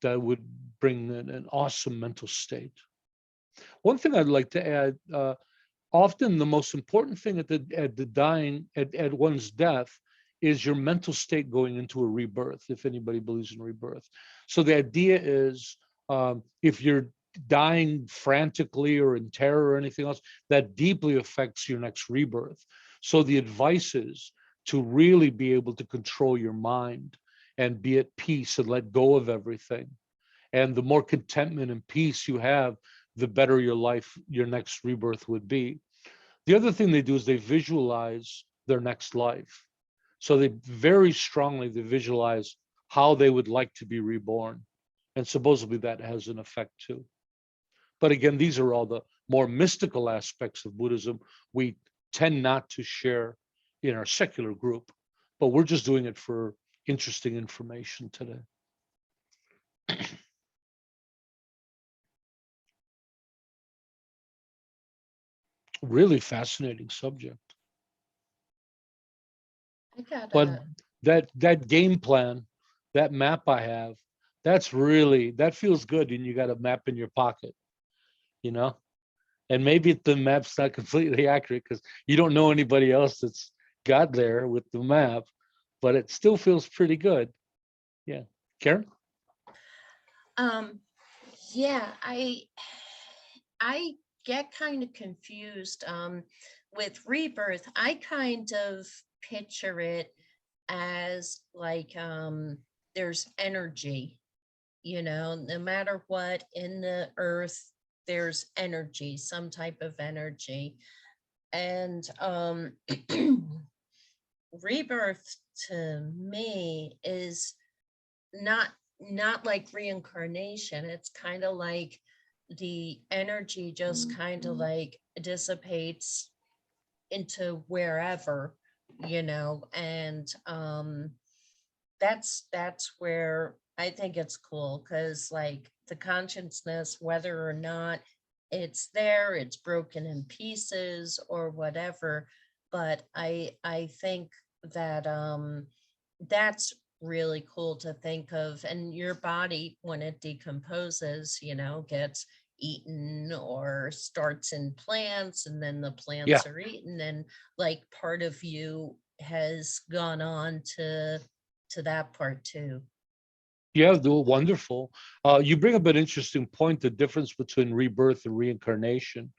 would bring an awesome mental state. One thing I'd like to add, often the most important thing at the dying, at one's death, is your mental state going into a rebirth, if anybody believes in rebirth. So the idea is, if you're dying frantically or in terror or anything else, that deeply affects your next rebirth. So the advice is to really be able to control your mind and be at peace and let go of everything. And the more contentment and peace you have, the better your life, your next rebirth would be. The other thing they do is they visualize their next life. So they visualize how they would like to be reborn. And supposedly that has an effect too. But again, these are all the more mystical aspects of Buddhism we tend not to share in our secular group, but we're just doing it for interesting information today. Really fascinating subject. I got But that game plan, that map I have, that feels good. And you got a map in your pocket, and maybe the map's not completely accurate because you don't know anybody else that's got there with the map, but it still feels pretty good. Yeah. Karen? Yeah, I get kind of confused with rebirth. I kind of picture it as like there's energy, no matter what in the earth, there's energy, some type of energy. And rebirth to me is not like reincarnation. It's kind of like the energy just kind of like dissipates into wherever, and that's where I think it's cool, because like the consciousness, whether or not it's there, it's broken in pieces or whatever, but I think that that's really cool to think of. And your body, when it decomposes, gets eaten or starts in plants, and then the plants are eaten, and like part of you has gone on to that part too. Yeah, wonderful. You bring up an interesting point, the difference between rebirth and reincarnation.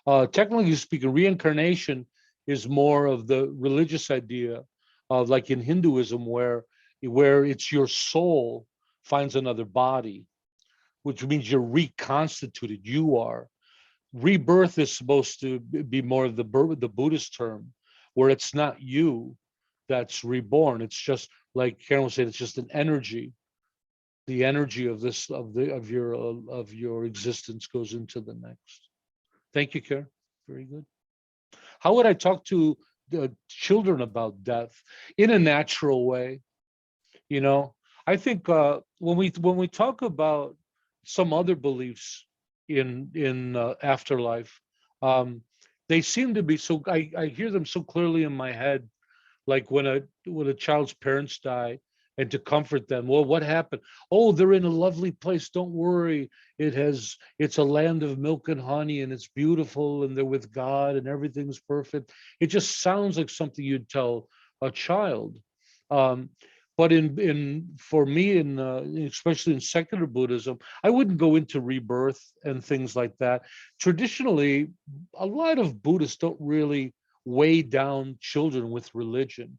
Technically speaking, reincarnation is more of the religious idea of, like in Hinduism, where it's your soul finds another body, which means you're reconstituted. You are. Rebirth is supposed to be more of the Buddhist term, where it's not you that's reborn. It's just, like Karen was saying, it's just an energy. The energy of your existence goes into the next. Thank you, Karen. Very good. How would I talk to the children about death? In a natural way. I think when we talk about some other beliefs in afterlife, they seem to be so, I hear them so clearly in my head, like when a child's parents die, and to comfort them. Well, what happened? Oh, they're in a lovely place. Don't worry. It's a land of milk and honey, and it's beautiful, and they're with God, and everything's perfect. It just sounds like something you'd tell a child. But for me, especially in secular Buddhism, I wouldn't go into rebirth and things like that. Traditionally, a lot of Buddhists don't really weigh down children with religion.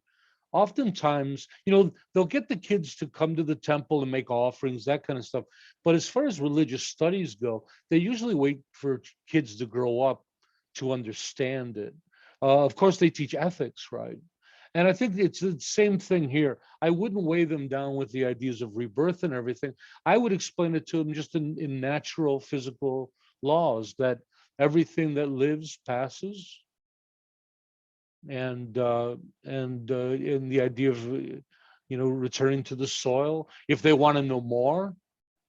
Oftentimes, they'll get the kids to come to the temple and make offerings, that kind of stuff. But as far as religious studies go, they usually wait for kids to grow up to understand it. Of course, they teach ethics, right? And I think it's the same thing here. I wouldn't weigh them down with the ideas of rebirth and everything. I would explain it to them just in natural physical laws, that everything that lives passes, and in the idea of returning to the soil. If they want to know more,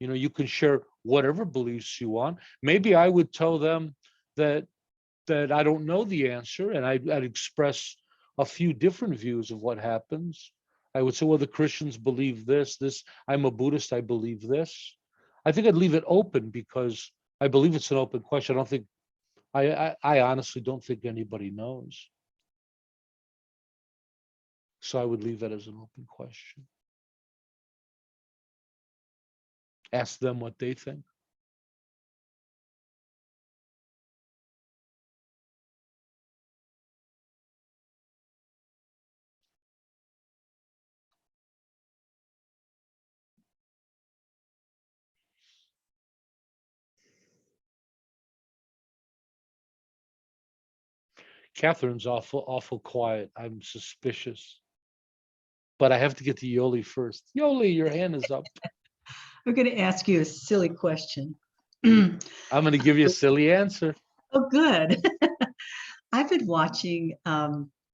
you can share whatever beliefs you want. Maybe I would tell them that I don't know the answer, and I'd express a few different views of what happens. I would say, well, the Christians believe this. I'm a Buddhist, I believe this. I think I'd leave it open, because I believe it's an open question. I honestly don't think anybody knows. So I would leave that as an open question. Ask them what they think. Catherine's awful quiet. I'm suspicious. But I have to get to Yoli first. Yoli, your hand is up. I'm going to ask you a silly question. I'm going to give you a silly answer. Oh, good. I've been watching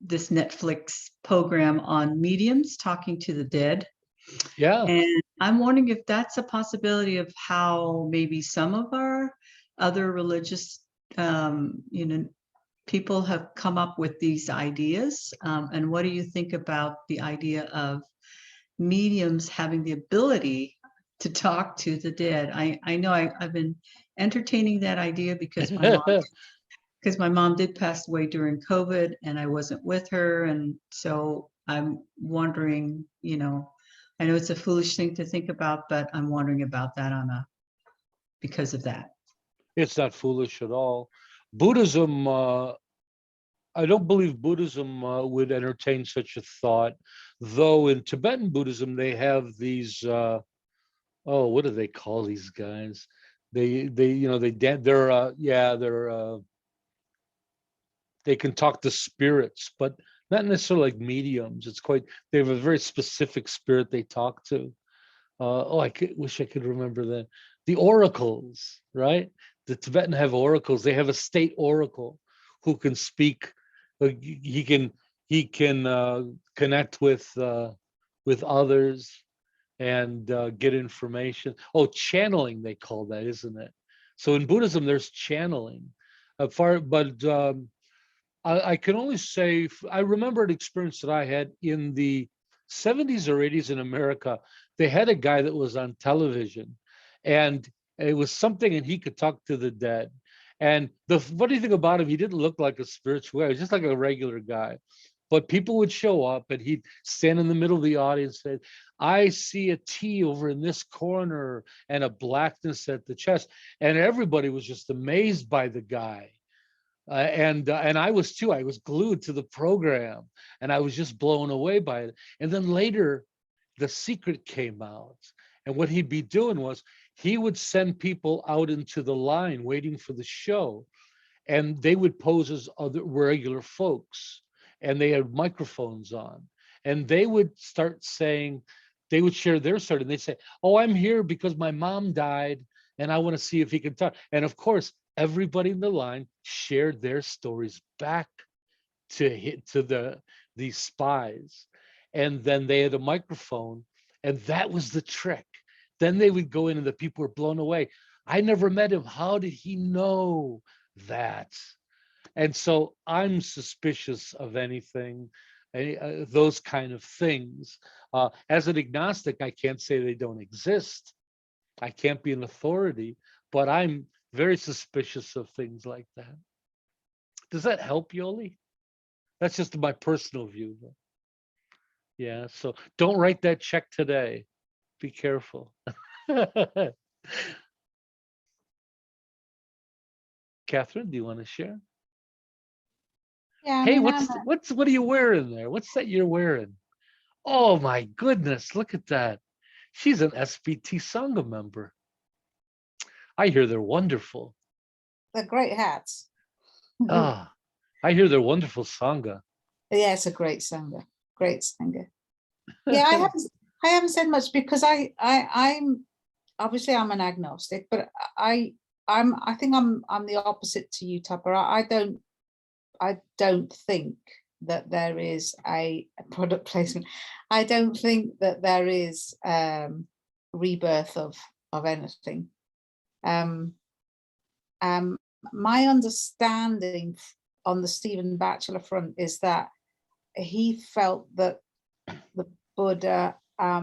this Netflix program on mediums talking to the dead. Yeah. And I'm wondering if that's a possibility of how maybe some of our other religious, people have come up with these ideas. And what do you think about the idea of mediums having the ability to talk to the dead? I know I've been entertaining that idea because my mom did pass away during COVID, and I wasn't with her. And so I'm wondering, I know it's a foolish thing to think about, but I'm wondering about that because of that. It's not foolish at all. Buddhism, I don't believe Buddhism would entertain such a thought, though in Tibetan Buddhism, they have these, what do they call these guys? They can talk to spirits, but not necessarily like mediums. They have a very specific spirit they talk to. Wish I could remember that. The oracles, right? The Tibetan have oracles. They have a state oracle who can speak. He can connect with others and get information. Oh, channeling, they call that, isn't it? So in Buddhism, there's channeling. I can only say, I remember an experience that I had in the 70s or 80s in America. They had a guy that was on television, and it was something, and he could talk to the dead. And the funny thing about him, he didn't look like a spiritual guy, he was just like a regular guy. But people would show up, and he'd stand in the middle of the audience and say, I see a T over in this corner and a blackness at the chest. And everybody was just amazed by the guy. And I was too. I was glued to the program, and I was just blown away by it. And then later, the secret came out. And what he'd be doing was he would send people out into the line waiting for the show, and they would pose as other regular folks, and they had microphones on, and they would start saying, they would share their story, and they'd say, oh, I'm here because my mom died, and I want to see if he can talk. And of course, everybody in the line shared their stories back to these spies. And then they had a microphone, and that was the trick. Then they would go in, and the people were blown away. I never met him. How did he know that? And so I'm suspicious of anything, those kind of things. As an agnostic, I can't say they don't exist. I can't be an authority, but I'm very suspicious of things like that. Does that help, Yoli? That's just my personal view. Yeah, so don't write that check today. Be careful. Catherine, do you want to share? Yeah, I Hey, mean, what are you wearing there? What's that you're wearing? Oh my goodness, look at that. She's an SBT Sangha member. I hear they're wonderful. they're great hats. Ah, I hear they're wonderful Sangha. Yeah, it's a great Sangha. Great Sangha. Yeah, I haven't said much because I'm obviously I'm an agnostic, but I think I'm the opposite to you, Tupper. I don't think that there is a product placement. I don't think that there is rebirth of anything. My understanding on the Stephen Batchelor front is that he felt that the Buddha,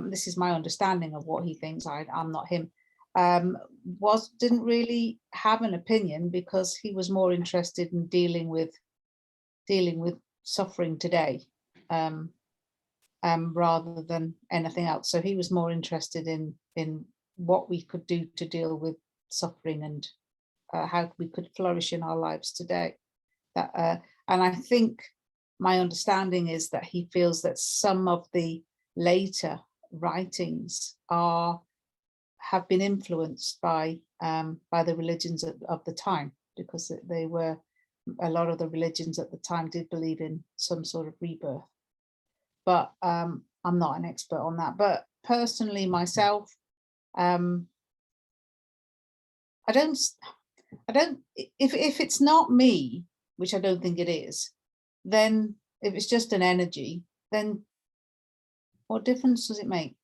this is my understanding of what he thinks, I'm not him, didn't really have an opinion because he was more interested in dealing with suffering today, rather than anything else. So he was more interested in what we could do to deal with suffering and how we could flourish in our lives today. And I think my understanding is that he feels that some of the later writings have been influenced by the religions of the time, because they were, a lot of the religions at the time did believe in some sort of rebirth. But I'm not an expert on that. But personally, myself, I don't, if it's not me, which I don't think it is, then if it's just an energy, then what difference does it make?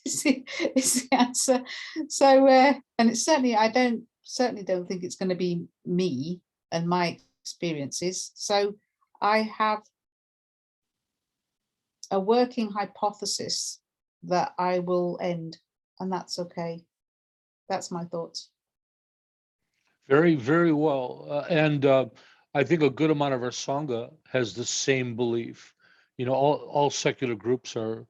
is the answer. So, and it's certainly, I certainly don't think it's going to be me and my experiences. So I have a working hypothesis that I will end, and that's okay. That's my thoughts. Very, very well. And I think a good amount of our Sangha has the same belief. You know, all secular groups have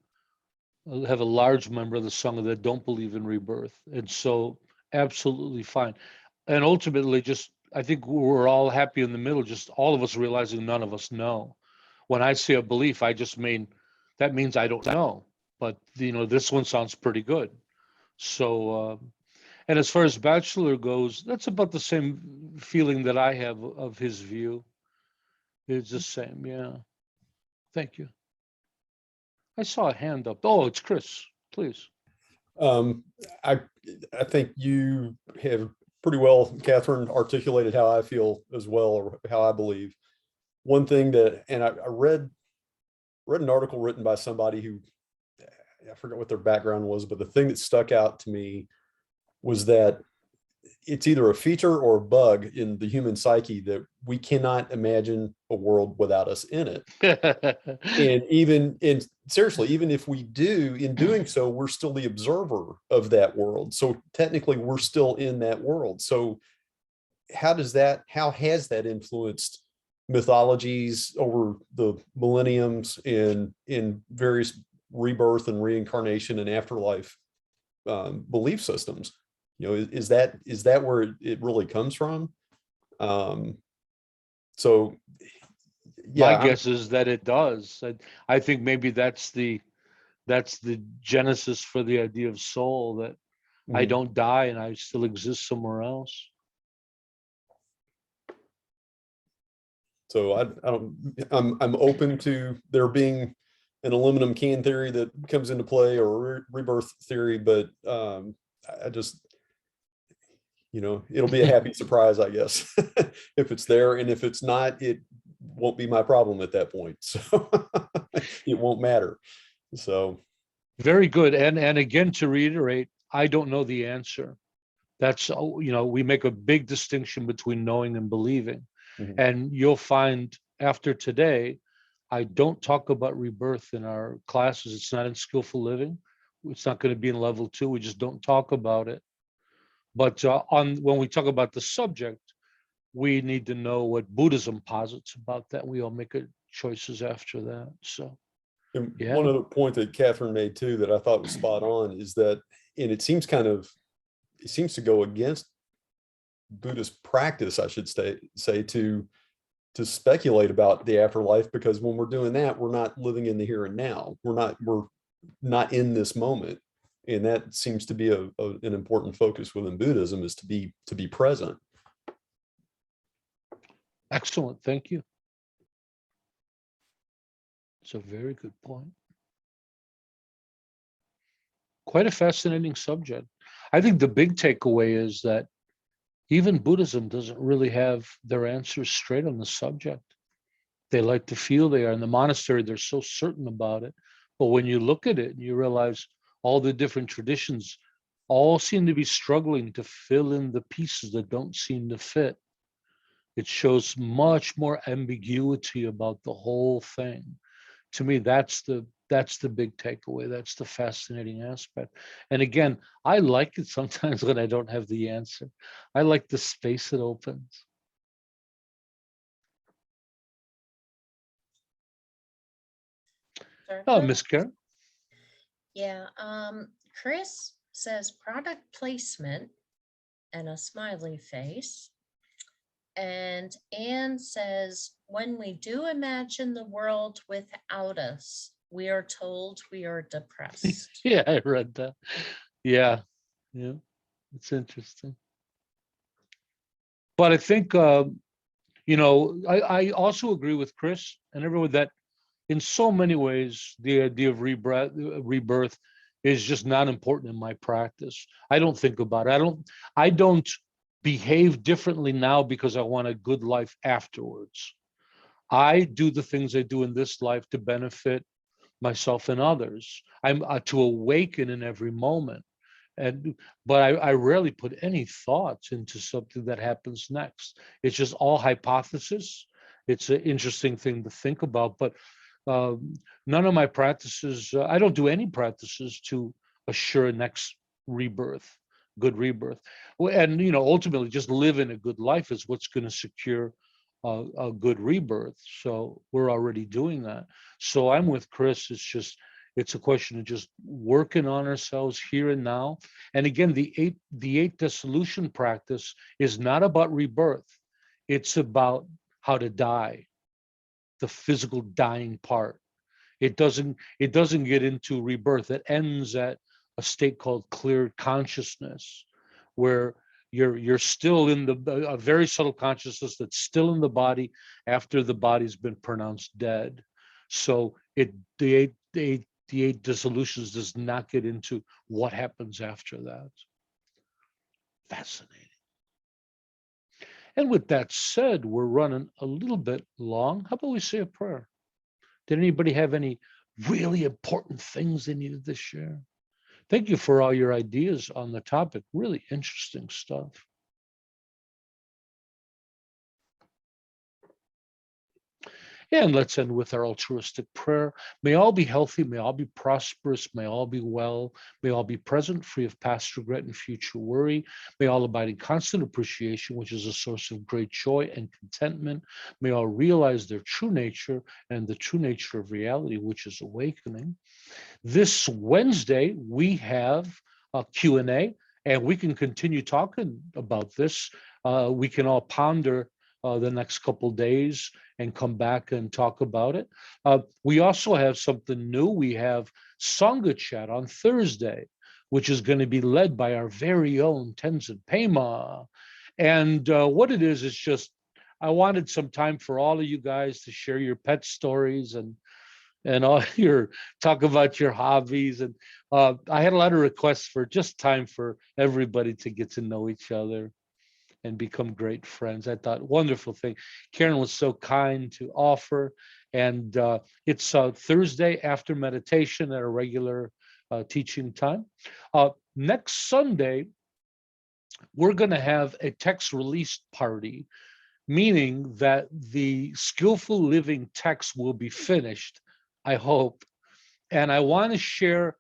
a large member of the Sangha that don't believe in rebirth. And so absolutely fine. And ultimately, just, I think we're all happy in the middle, just all of us realizing none of us know. When I say a belief, I just mean, that means I don't know. But, you know, this one sounds pretty good. So, and as far as Batchelor goes, that's about the same feeling that I have of his view. It's the same, yeah. Thank you. I saw a hand up. Oh, it's Chris, please. I think you have pretty well, Catherine, articulated how I feel as well, or how I believe. One thing that, and I read an article written by somebody who, I forget what their background was, but the thing that stuck out to me was that it's either a feature or a bug in the human psyche that we cannot imagine a world without us in it. And seriously, even if we do, in doing so, we're still the observer of that world. So technically we're still in that world. So how has that influenced mythologies over the millenniums in various rebirth and reincarnation and afterlife belief systems? You know, is that where it really comes from? So yeah, my guess is that it does. I think maybe that's the genesis for the idea of soul, that I don't die and I still exist somewhere else. So I'm open to there being an aluminum can theory that comes into play, or a rebirth theory, but I just, you know, it'll be a happy surprise, I guess, if it's there. And if it's not, it won't be my problem at that point. So it won't matter. So. Very good. And again, to reiterate, I don't know the answer. That's, you know, we make a big distinction between knowing and believing. Mhm. And you'll find after today, I don't talk about rebirth in our classes. It's not in skillful living. It's not going to be in level 2. We just don't talk about it. But when we talk about the subject, we need to know what Buddhism posits about that. We all make choices after that. So, And yeah. one other point that Catherine made too that I thought was spot on is that, and it seems to go against Buddhist practice, I should say to speculate about the afterlife, because when we're doing that, we're not living in the here and now. We're not in this moment. And that seems to be an important focus within Buddhism, is to be present. Excellent. Thank you. It's a very good point. Quite a fascinating subject. I think the big takeaway is that even Buddhism doesn't really have their answers straight on the subject. They like to feel they are. In the monastery, they're so certain about it. But when you look at it, you realize all the different traditions all seem to be struggling to fill in the pieces that don't seem to fit. It shows much more ambiguity about the whole thing. To me, that's the big takeaway. That's the fascinating aspect. And again, I like it sometimes when I don't have the answer. I like the space it opens. Oh, Miss Karen. Yeah, Chris says product placement and a smiley face. And Anne says, when we do imagine the world without us, we are told we are depressed. Yeah, I read that. Yeah, it's interesting. But I think, I also agree with Chris and everyone that in so many ways, the idea of rebirth is just not important in my practice. I don't think about it. I don't behave differently now because I want a good life afterwards. I do the things I do in this life to benefit myself and others. I'm to awaken in every moment. But I rarely put any thoughts into something that happens next. It's just all hypothesis. It's an interesting thing to think about, but none of my practices, I don't do any practices to assure next rebirth, good rebirth. And ultimately just living a good life is what's going to secure a good rebirth. So we're already doing that. So I'm with Chris. It's a question of just working on ourselves here and now. And again, the eight dissolution practice is not about rebirth. It's about how to die, the physical dying part. It doesn't get into rebirth. It ends at a state called clear consciousness, where you're still in a very subtle consciousness that's still in the body after the body's been pronounced dead. So the eight dissolutions does not get into what happens after that. Fascinating. And with that said, we're running a little bit long. How about we say a prayer? Did anybody have any really important things they needed to share? Thank you for all your ideas on the topic. Really interesting stuff. And let's end with our altruistic prayer. May all be healthy, may all be prosperous, may all be well, may all be present, free of past regret and future worry. May all abide in constant appreciation, which is a source of great joy and contentment. May all realize their true nature and the true nature of reality, which is awakening. This Wednesday, we have a Q&A, and we can continue talking about this. We can all ponder the next couple days and come back and talk about it. We also have something new. We have Sangha Chat on Thursday, which is going to be led by our very own Tenzin Pema. And what it is just, I wanted some time for all of you guys to share your pet stories and all your talk about your hobbies. And I had a lot of requests for just time for everybody to get to know each other and become great friends. I thought, wonderful thing. Karen was so kind to offer. And it's Thursday after meditation at a regular teaching time. Next Sunday, we're going to have a text release party. meaning that the skillful living text will be finished, I hope. And I want to share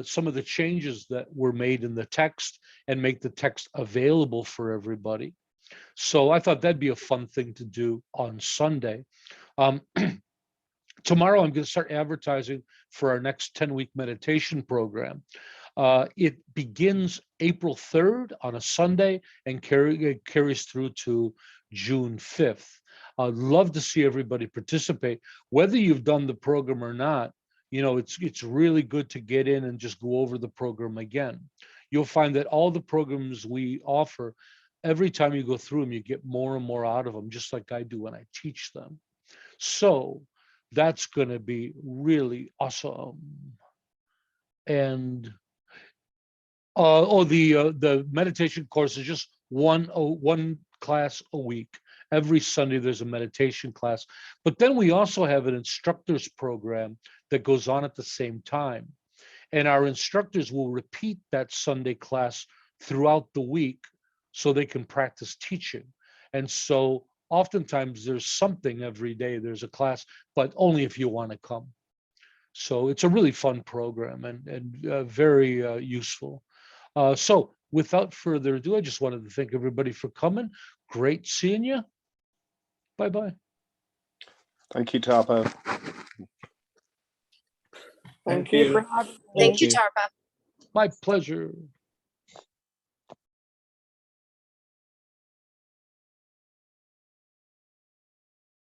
some of the changes that were made in the text and make the text available for everybody. So I thought that'd be a fun thing to do on Sunday. Tomorrow, I'm going to start advertising for our next 10-week meditation program. It begins April 3rd on a Sunday and carries through to June 5th. I'd love to see everybody participate, whether you've done the program or not. You know, it's really good to get in and just go over the program again. You'll find that all the programs we offer, every time you go through them, you get more and more out of them, just like I do when I teach them. So that's going to be really awesome. And the meditation course is just one class a week. Every Sunday there's a meditation class, but then we also have an instructors program that goes on at the same time, and our instructors will repeat that Sunday class throughout the week so they can practice teaching. And so oftentimes there's something every day, there's a class, but only if you want to come. So it's a really fun program and very useful. So without further ado, I just wanted to thank everybody for coming. Great seeing you. Bye-bye. Thank you, Tharpa. Thank you for having me. Thank you, Tarpa. My pleasure.